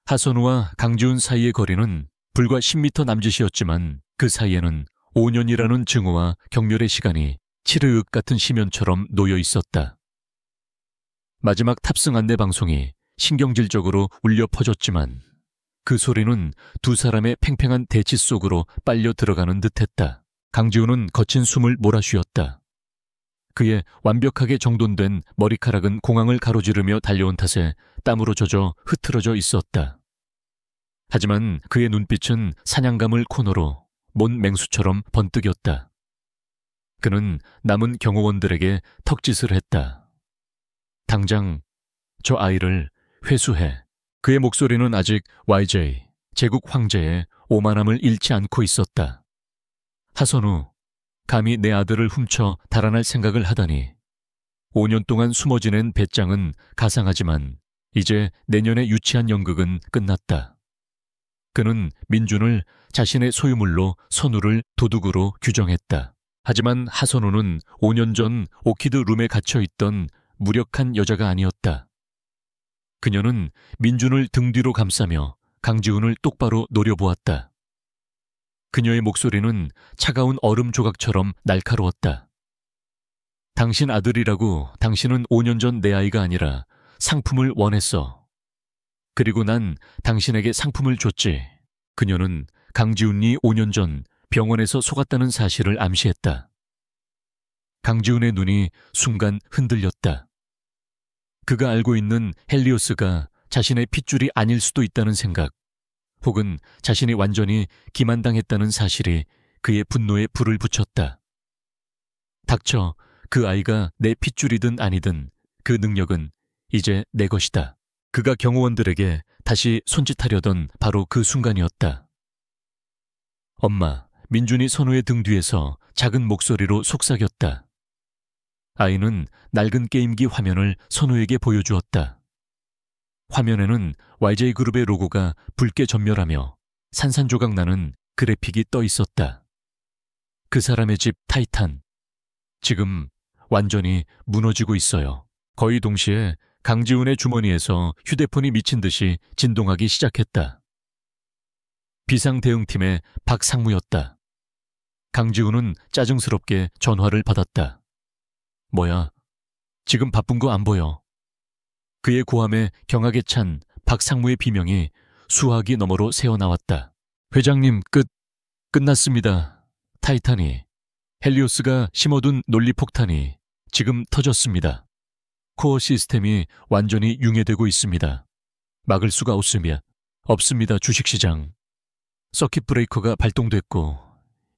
하선우와 강지훈 사이의 거리는 불과 10m 남짓이었지만 그 사이에는 5년이라는 증오와 경멸의 시간이 칠흑 같은 심연처럼 놓여 있었다. 마지막 탑승 안내 방송이 신경질적으로 울려 퍼졌지만 그 소리는 2 사람의 팽팽한 대치 속으로 빨려 들어가는 듯했다. 강지훈은 거친 숨을 몰아쉬었다. 그의 완벽하게 정돈된 머리카락은 공항을 가로지르며 달려온 탓에 땀으로 젖어 흐트러져 있었다. 하지만 그의 눈빛은 사냥감을 코너로 몬 맹수처럼 번뜩였다. 그는 남은 경호원들에게 턱짓을 했다. 당장 저 아이를 회수해. 그의 목소리는 아직 YJ, 제국 황제의 오만함을 잃지 않고 있었다. 하선우, 감히 내 아들을 훔쳐 달아날 생각을 하다니. 5년 동안 숨어 지낸 배짱은 가상하지만 이제 내년에 유치한 연극은 끝났다. 그는 민준을 자신의 소유물로 선우를 도둑으로 규정했다. 하지만 하선우는 5년 전 오키드 룸에 갇혀있던 무력한 여자가 아니었다. 그녀는 민준을 등 뒤로 감싸며 강지훈을 똑바로 노려보았다. 그녀의 목소리는 차가운 얼음 조각처럼 날카로웠다. 당신 아들이라고 당신은 5년 전 내 아이가 아니라 상품을 원했어. 그리고 난 당신에게 상품을 줬지. 그녀는 강지훈이 5년 전 병원에서 속았다는 사실을 암시했다. 강지훈의 눈이 순간 흔들렸다. 그가 알고 있는 헬리오스가 자신의 핏줄이 아닐 수도 있다는 생각, 혹은 자신이 완전히 기만당했다는 사실이 그의 분노에 불을 붙였다. 닥쳐, 그 아이가 내 핏줄이든 아니든 그 능력은 이제 내 것이다. 그가 경호원들에게 다시 손짓하려던 바로 그 순간이었다. 엄마, 민준이 선우의 등 뒤에서 작은 목소리로 속삭였다. 아이는 낡은 게임기 화면을 선우에게 보여주었다. 화면에는 YJ그룹의 로고가 붉게 전멸하며 산산조각 나는 그래픽이 떠 있었다. 그 사람의 집 타이탄, 지금 완전히 무너지고 있어요. 거의 동시에 강지훈의 주머니에서 휴대폰이 미친 듯이 진동하기 시작했다. 비상대응팀의 박상무였다. 강지훈은 짜증스럽게 전화를 받았다. 뭐야? 지금 바쁜 거 안 보여. 그의 고함에 경악에 찬 박상무의 비명이 수화기 너머로 새어나왔다. 회장님, 끝났습니다. 타이탄이, 헬리오스가 심어둔 논리폭탄이 지금 터졌습니다. 코어 시스템이 완전히 융해되고 있습니다. 막을 수가 없습니다, 주식시장. 서킷 브레이커가 발동됐고,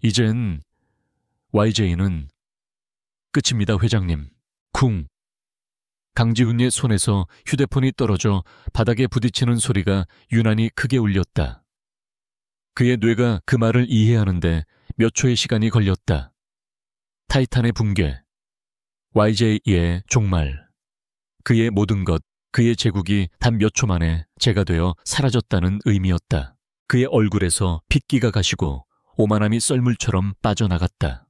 이젠 YJ는 끝입니다, 회장님. 쿵. 강지훈의 손에서 휴대폰이 떨어져 바닥에 부딪히는 소리가 유난히 크게 울렸다. 그의 뇌가 그 말을 이해하는데 몇 초의 시간이 걸렸다. 타이탄의 붕괴, YJ의 종말, 그의 모든 것, 그의 제국이 단 몇 초 만에 재가 되어 사라졌다는 의미였다. 그의 얼굴에서 핏기가 가시고 오만함이 썰물처럼 빠져나갔다.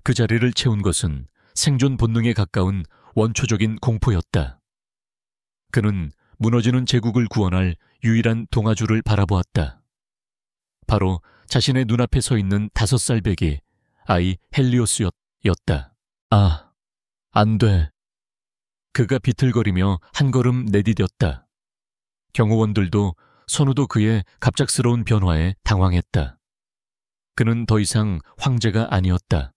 그 자리를 채운 것은 생존 본능에 가까운 원초적인 공포였다. 그는 무너지는 제국을 구원할 유일한 동아줄을 바라보았다. 바로 자신의 눈앞에 서 있는 5살 배기 아이 헬리오스였다. 아, 안 돼. 그가 비틀거리며 한 걸음 내디뎠다. 경호원들도 선우도 그의 갑작스러운 변화에 당황했다. 그는 더 이상 황제가 아니었다.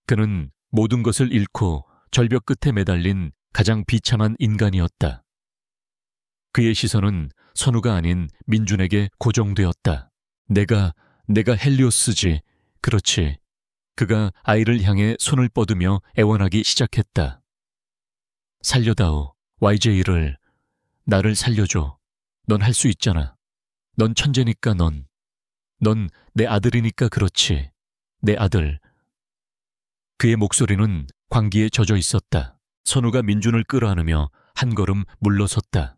그는 모든 것을 잃고 절벽 끝에 매달린 가장 비참한 인간이었다. 그의 시선은 선우가 아닌 민준에게 고정되었다. 내가 헬리오스지. 그렇지. 그가 아이를 향해 손을 뻗으며 애원하기 시작했다. 살려다오, YJ를. 나를 살려줘. 넌 할 수 있잖아. 넌 천재니까 넌 내 아들이니까 그렇지. 내 아들. 그의 목소리는 광기에 젖어 있었다. 선우가 민준을 끌어안으며 한 걸음 물러섰다.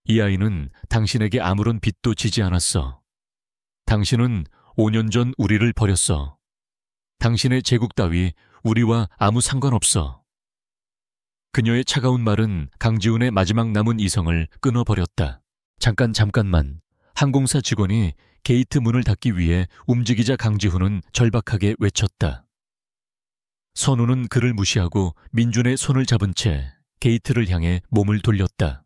이 아이는 당신에게 아무런 빚도 지지 않았어. 당신은 5년 전 우리를 버렸어. 당신의 제국 따위 우리와 아무 상관없어. 그녀의 차가운 말은 강지훈의 마지막 남은 이성을 끊어버렸다. 잠깐만. 항공사 직원이 게이트 문을 닫기 위해 움직이자 강지훈은 절박하게 외쳤다. 선우는 그를 무시하고 민준의 손을 잡은 채 게이트를 향해 몸을 돌렸다.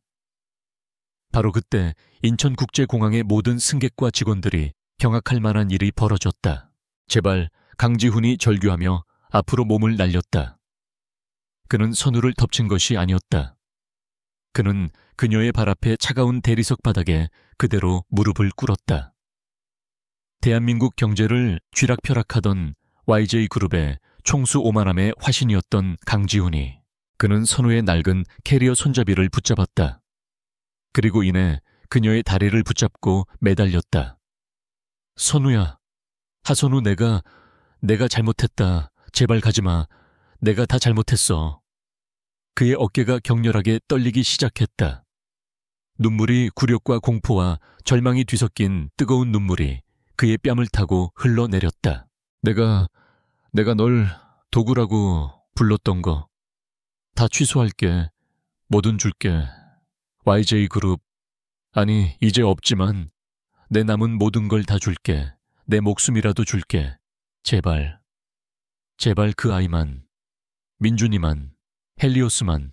바로 그때 인천국제공항의 모든 승객과 직원들이 경악할 만한 일이 벌어졌다. 제발, 강지훈이 절규하며 앞으로 몸을 날렸다. 그는 선우를 덮친 것이 아니었다. 그는 그녀의 발 앞에 차가운 대리석 바닥에 그대로 무릎을 꿇었다. 대한민국 경제를 쥐락펴락하던 YJ그룹의 총수 오만함의 화신이었던 강지훈이 그는 선우의 낡은 캐리어 손잡이를 붙잡았다. 그리고 이내 그녀의 다리를 붙잡고 매달렸다. 선우야, 하선우 내가 잘못했다. 제발 가지마. 내가 다 잘못했어. 그의 어깨가 격렬하게 떨리기 시작했다. 눈물이 굴욕과 공포와 절망이 뒤섞인 뜨거운 눈물이 그의 뺨을 타고 흘러내렸다. 내가 널 도구라고 불렀던 거 다 취소할게. 뭐든 줄게. YJ그룹, 아니 이제 없지만 내 남은 모든 걸 다 줄게. 내 목숨이라도 줄게. 제발 그 아이만, 민준이만, 헬리오스만,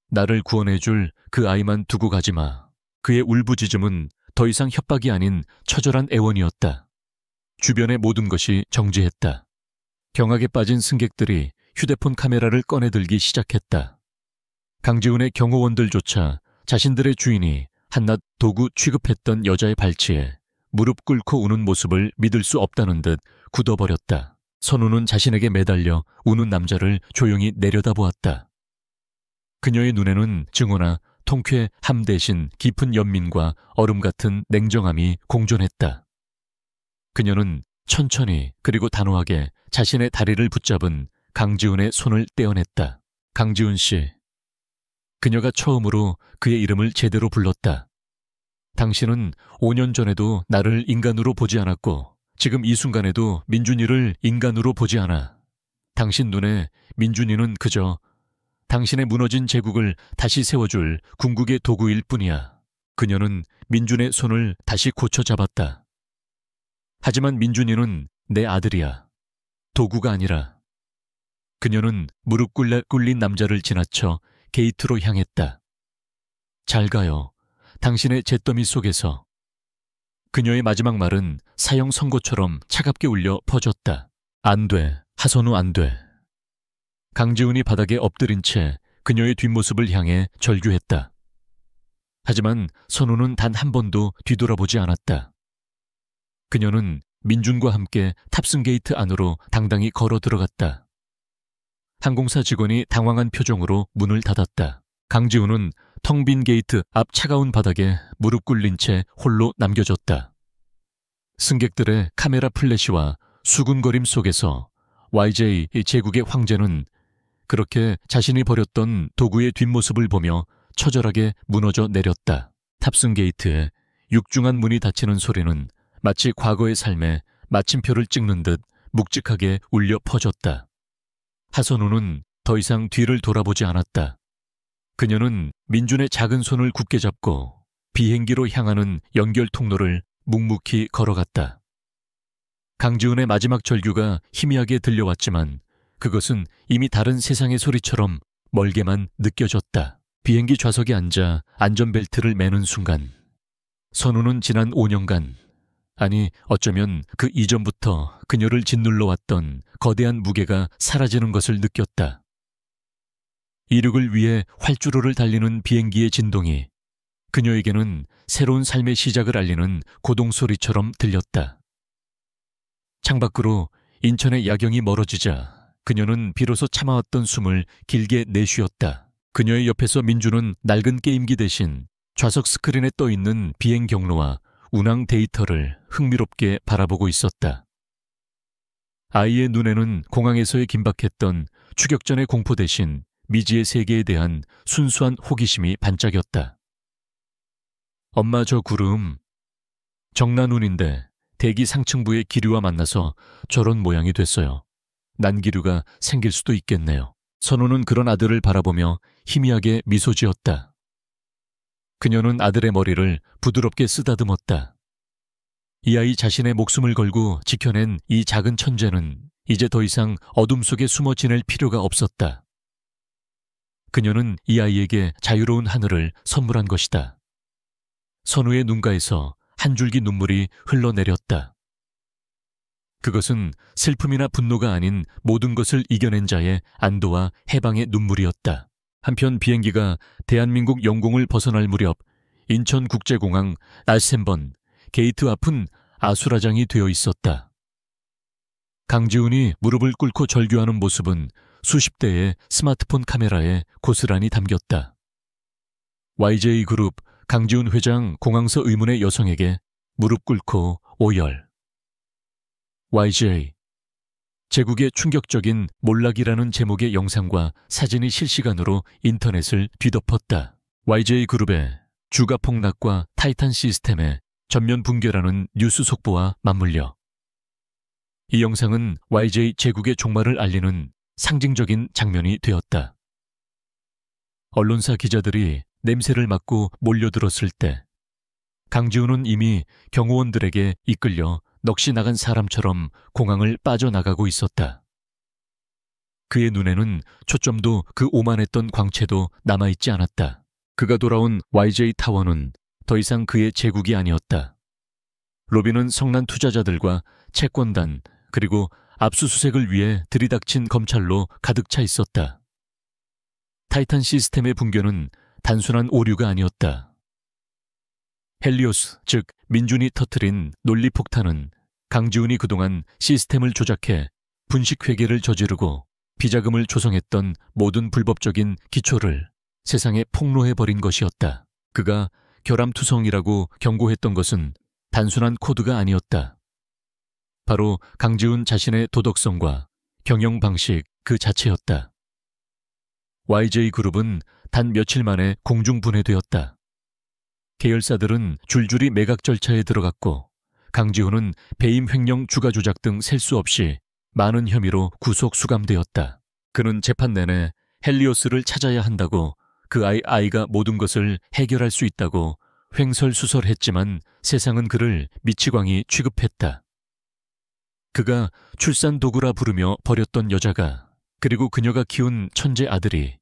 나를 구원해줄 그 아이만 두고 가지마. 그의 울부짖음은 더 이상 협박이 아닌 처절한 애원이었다. 주변의 모든 것이 정지했다. 경악에 빠진 승객들이 휴대폰 카메라를 꺼내들기 시작했다. 강지훈의 경호원들조차 자신들의 주인이 한낱 도구 취급했던 여자의 발치에 무릎 꿇고 우는 모습을 믿을 수 없다는 듯 굳어버렸다. 선우는 자신에게 매달려 우는 남자를 조용히 내려다보았다. 그녀의 눈에는 증오나 통쾌함 대신 깊은 연민과 얼음 같은 냉정함이 공존했다. 그녀는 천천히 그리고 단호하게 자신의 다리를 붙잡은 강지훈의 손을 떼어냈다. 강지훈 씨. 그녀가 처음으로 그의 이름을 제대로 불렀다. 당신은 5년 전에도 나를 인간으로 보지 않았고 지금 이 순간에도 민준이를 인간으로 보지 않아. 당신 눈에 민준이는 그저 당신의 무너진 제국을 다시 세워줄 궁극의 도구일 뿐이야. 그녀는 민준의 손을 다시 고쳐 잡았다. 하지만 민준이는 내 아들이야. 도구가 아니라. 그녀는 무릎 꿇린 남자를 지나쳐 게이트로 향했다. 잘 가요. 당신의 잿더미 속에서. 그녀의 마지막 말은 사형 선고처럼 차갑게 울려 퍼졌다. 안 돼. 하선우 안 돼. 강지훈이 바닥에 엎드린 채 그녀의 뒷모습을 향해 절규했다. 하지만 선우는 단 한 번도 뒤돌아보지 않았다. 그녀는 민준과 함께 탑승 게이트 안으로 당당히 걸어 들어갔다. 항공사 직원이 당황한 표정으로 문을 닫았다. 강지훈은 텅 빈 게이트 앞 차가운 바닥에 무릎 꿇린 채 홀로 남겨졌다. 승객들의 카메라 플래시와 수군거림 속에서 YJ 제국의 황제는 그렇게 자신이 버렸던 도구의 뒷모습을 보며 처절하게 무너져 내렸다. 탑승 게이트에 육중한 문이 닫히는 소리는 마치 과거의 삶에 마침표를 찍는 듯 묵직하게 울려 퍼졌다. 하선우는 더 이상 뒤를 돌아보지 않았다. 그녀는 민준의 작은 손을 굳게 잡고 비행기로 향하는 연결 통로를 묵묵히 걸어갔다. 강지훈의 마지막 절규가 희미하게 들려왔지만 그것은 이미 다른 세상의 소리처럼 멀게만 느껴졌다. 비행기 좌석에 앉아 안전벨트를 매는 순간 선우는 지난 5년간, 아니 어쩌면 그 이전부터 그녀를 짓눌러 왔던 거대한 무게가 사라지는 것을 느꼈다. 이륙을 위해 활주로를 달리는 비행기의 진동이 그녀에게는 새로운 삶의 시작을 알리는 고동소리처럼 들렸다. 창밖으로 인천의 야경이 멀어지자 그녀는 비로소 참아왔던 숨을 길게 내쉬었다. 그녀의 옆에서 민주는 낡은 게임기 대신 좌석 스크린에 떠있는 비행 경로와 운항 데이터를 흥미롭게 바라보고 있었다. 아이의 눈에는 공항에서의 긴박했던 추격 전의 공포 대신 미지의 세계에 대한 순수한 호기심이 반짝였다. 엄마 저 구름, 정난운인데 대기 상층부의 기류와 만나서 저런 모양이 됐어요. 난기류가 생길 수도 있겠네요. 선우는 그런 아들을 바라보며 희미하게 미소 지었다. 그녀는 아들의 머리를 부드럽게 쓰다듬었다. 이 아이 자신의 목숨을 걸고 지켜낸 이 작은 천재는 이제 더 이상 어둠 속에 숨어 지낼 필요가 없었다. 그녀는 이 아이에게 자유로운 하늘을 선물한 것이다. 선우의 눈가에서 한 줄기 눈물이 흘러내렸다. 그것은 슬픔이나 분노가 아닌 모든 것을 이겨낸 자의 안도와 해방의 눈물이었다. 한편 비행기가 대한민국 영공을 벗어날 무렵 인천국제공항 날쌘번 게이트 앞은 아수라장이 되어 있었다. 강지훈이 무릎을 꿇고 절규하는 모습은 수십 대의 스마트폰 카메라에 고스란히 담겼다. YJ그룹 강지훈 회장 공항서 의문의 여성에게 무릎 꿇고 오열. YJ 제국의 충격적인 몰락이라는 제목의 영상과 사진이 실시간으로 인터넷을 뒤덮었다. YJ그룹의 주가 폭락과 타이탄 시스템의 전면 붕괴라는 뉴스 속보와 맞물려 이 영상은 YJ 제국의 종말을 알리는 상징적인 장면이 되었다. 언론사 기자들이 냄새를 맡고 몰려들었을 때 강지훈은 이미 경호원들에게 이끌려 넋이 나간 사람처럼 공항을 빠져나가고 있었다. 그의 눈에는 초점도 그 오만했던 광채도 남아있지 않았다. 그가 돌아온 YJ타워는 더 이상 그의 제국이 아니었다. 로비는 성난 투자자들과 채권단 그리고 압수수색을 위해 들이닥친 검찰로 가득 차 있었다. 타이탄 시스템의 붕괴는 단순한 오류가 아니었다. 헬리오스, 즉 민준이 터뜨린 논리폭탄은 강지훈이 그동안 시스템을 조작해 분식회계를 저지르고 비자금을 조성했던 모든 불법적인 기초를 세상에 폭로해버린 것이었다. 그가 결함투성이라고 경고했던 것은 단순한 코드가 아니었다. 바로 강지훈 자신의 도덕성과 경영 방식 그 자체였다. YJ그룹은 단 며칠 만에 공중분해되었다. 계열사들은 줄줄이 매각 절차에 들어갔고 강지훈은 배임 횡령 주가 조작 등 셀 수 없이 많은 혐의로 구속 수감되었다. 그는 재판 내내 헬리오스를 찾아야 한다고 그 아이가 모든 것을 해결할 수 있다고 횡설수설했지만 세상은 그를 미치광이 취급했다. 그가 출산 도구라 부르며 버렸던 여자가 그리고 그녀가 키운 천재 아들이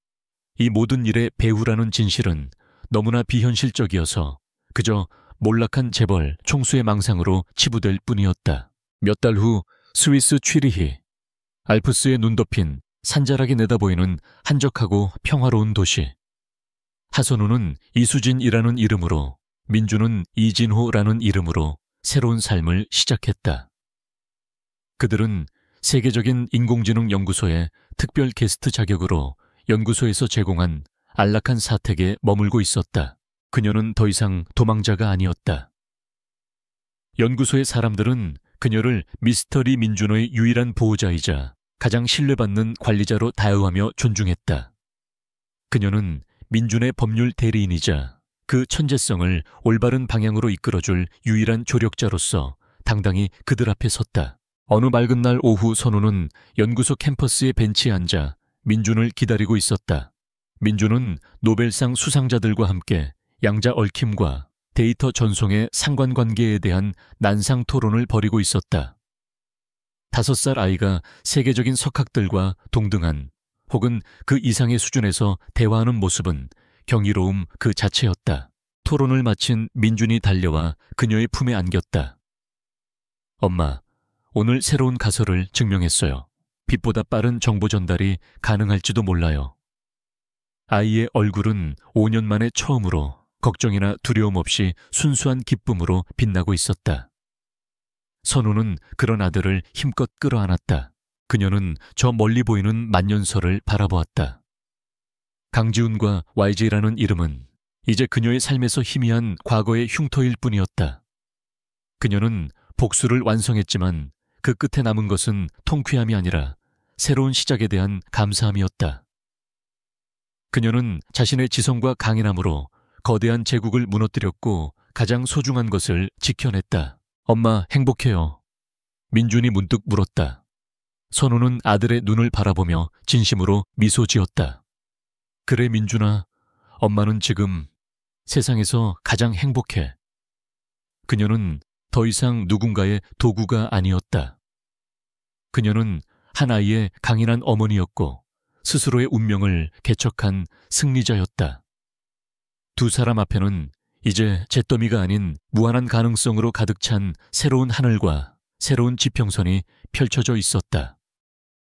이 모든 일의 배후라는 진실은 너무나 비현실적이어서 그저 몰락한 재벌 총수의 망상으로 치부될 뿐이었다. 몇 달 후 스위스 취리히 알프스에 눈 덮인 산자락이 내다보이는 한적하고 평화로운 도시. 하선우는 이수진이라는 이름으로 민주는 이진호라는 이름으로 새로운 삶을 시작했다. 그들은 세계적인 인공지능 연구소의 특별 게스트 자격으로 연구소에서 제공한 안락한 사택에 머물고 있었다. 그녀는 더 이상 도망자가 아니었다. 연구소의 사람들은 그녀를 미스터리 민준호의 유일한 보호자이자 가장 신뢰받는 관리자로 다유하며 존중했다. 그녀는 민준의 법률 대리인이자 그 천재성을 올바른 방향으로 이끌어줄 유일한 조력자로서 당당히 그들 앞에 섰다. 어느 맑은 날 오후 선우는 연구소 캠퍼스의 벤치에 앉아 민준을 기다리고 있었다. 민준은 노벨상 수상자들과 함께 양자 얽힘과 데이터 전송의 상관관계에 대한 난상 토론을 벌이고 있었다. 5살 아이가 세계적인 석학들과 동등한 혹은 그 이상의 수준에서 대화하는 모습은 경이로움 그 자체였다. 토론을 마친 민준이 달려와 그녀의 품에 안겼다. 엄마, 오늘 새로운 가설을 증명했어요. 빛보다 빠른 정보 전달이 가능할지도 몰라요. 아이의 얼굴은 5년 만에 처음으로 걱정이나 두려움 없이 순수한 기쁨으로 빛나고 있었다. 선우는 그런 아들을 힘껏 끌어안았다. 그녀는 저 멀리 보이는 만년설을 바라보았다. 강지훈과 YJ라는 이름은 이제 그녀의 삶에서 희미한 과거의 흉터일 뿐이었다. 그녀는 복수를 완성했지만 그 끝에 남은 것은 통쾌함이 아니라 새로운 시작에 대한 감사함이었다. 그녀는 자신의 지성과 강인함으로 거대한 제국을 무너뜨렸고 가장 소중한 것을 지켜냈다. 엄마, 행복해요. 민준이 문득 물었다. 선우는 아들의 눈을 바라보며 진심으로 미소 지었다. 그래, 민준아. 엄마는 지금 세상에서 가장 행복해. 그녀는 더 이상 누군가의 도구가 아니었다. 그녀는 한 아이의 강인한 어머니였고 스스로의 운명을 개척한 승리자였다. 두 사람 앞에는 이제 잿더미가 아닌 무한한 가능성으로 가득 찬 새로운 하늘과 새로운 지평선이 펼쳐져 있었다.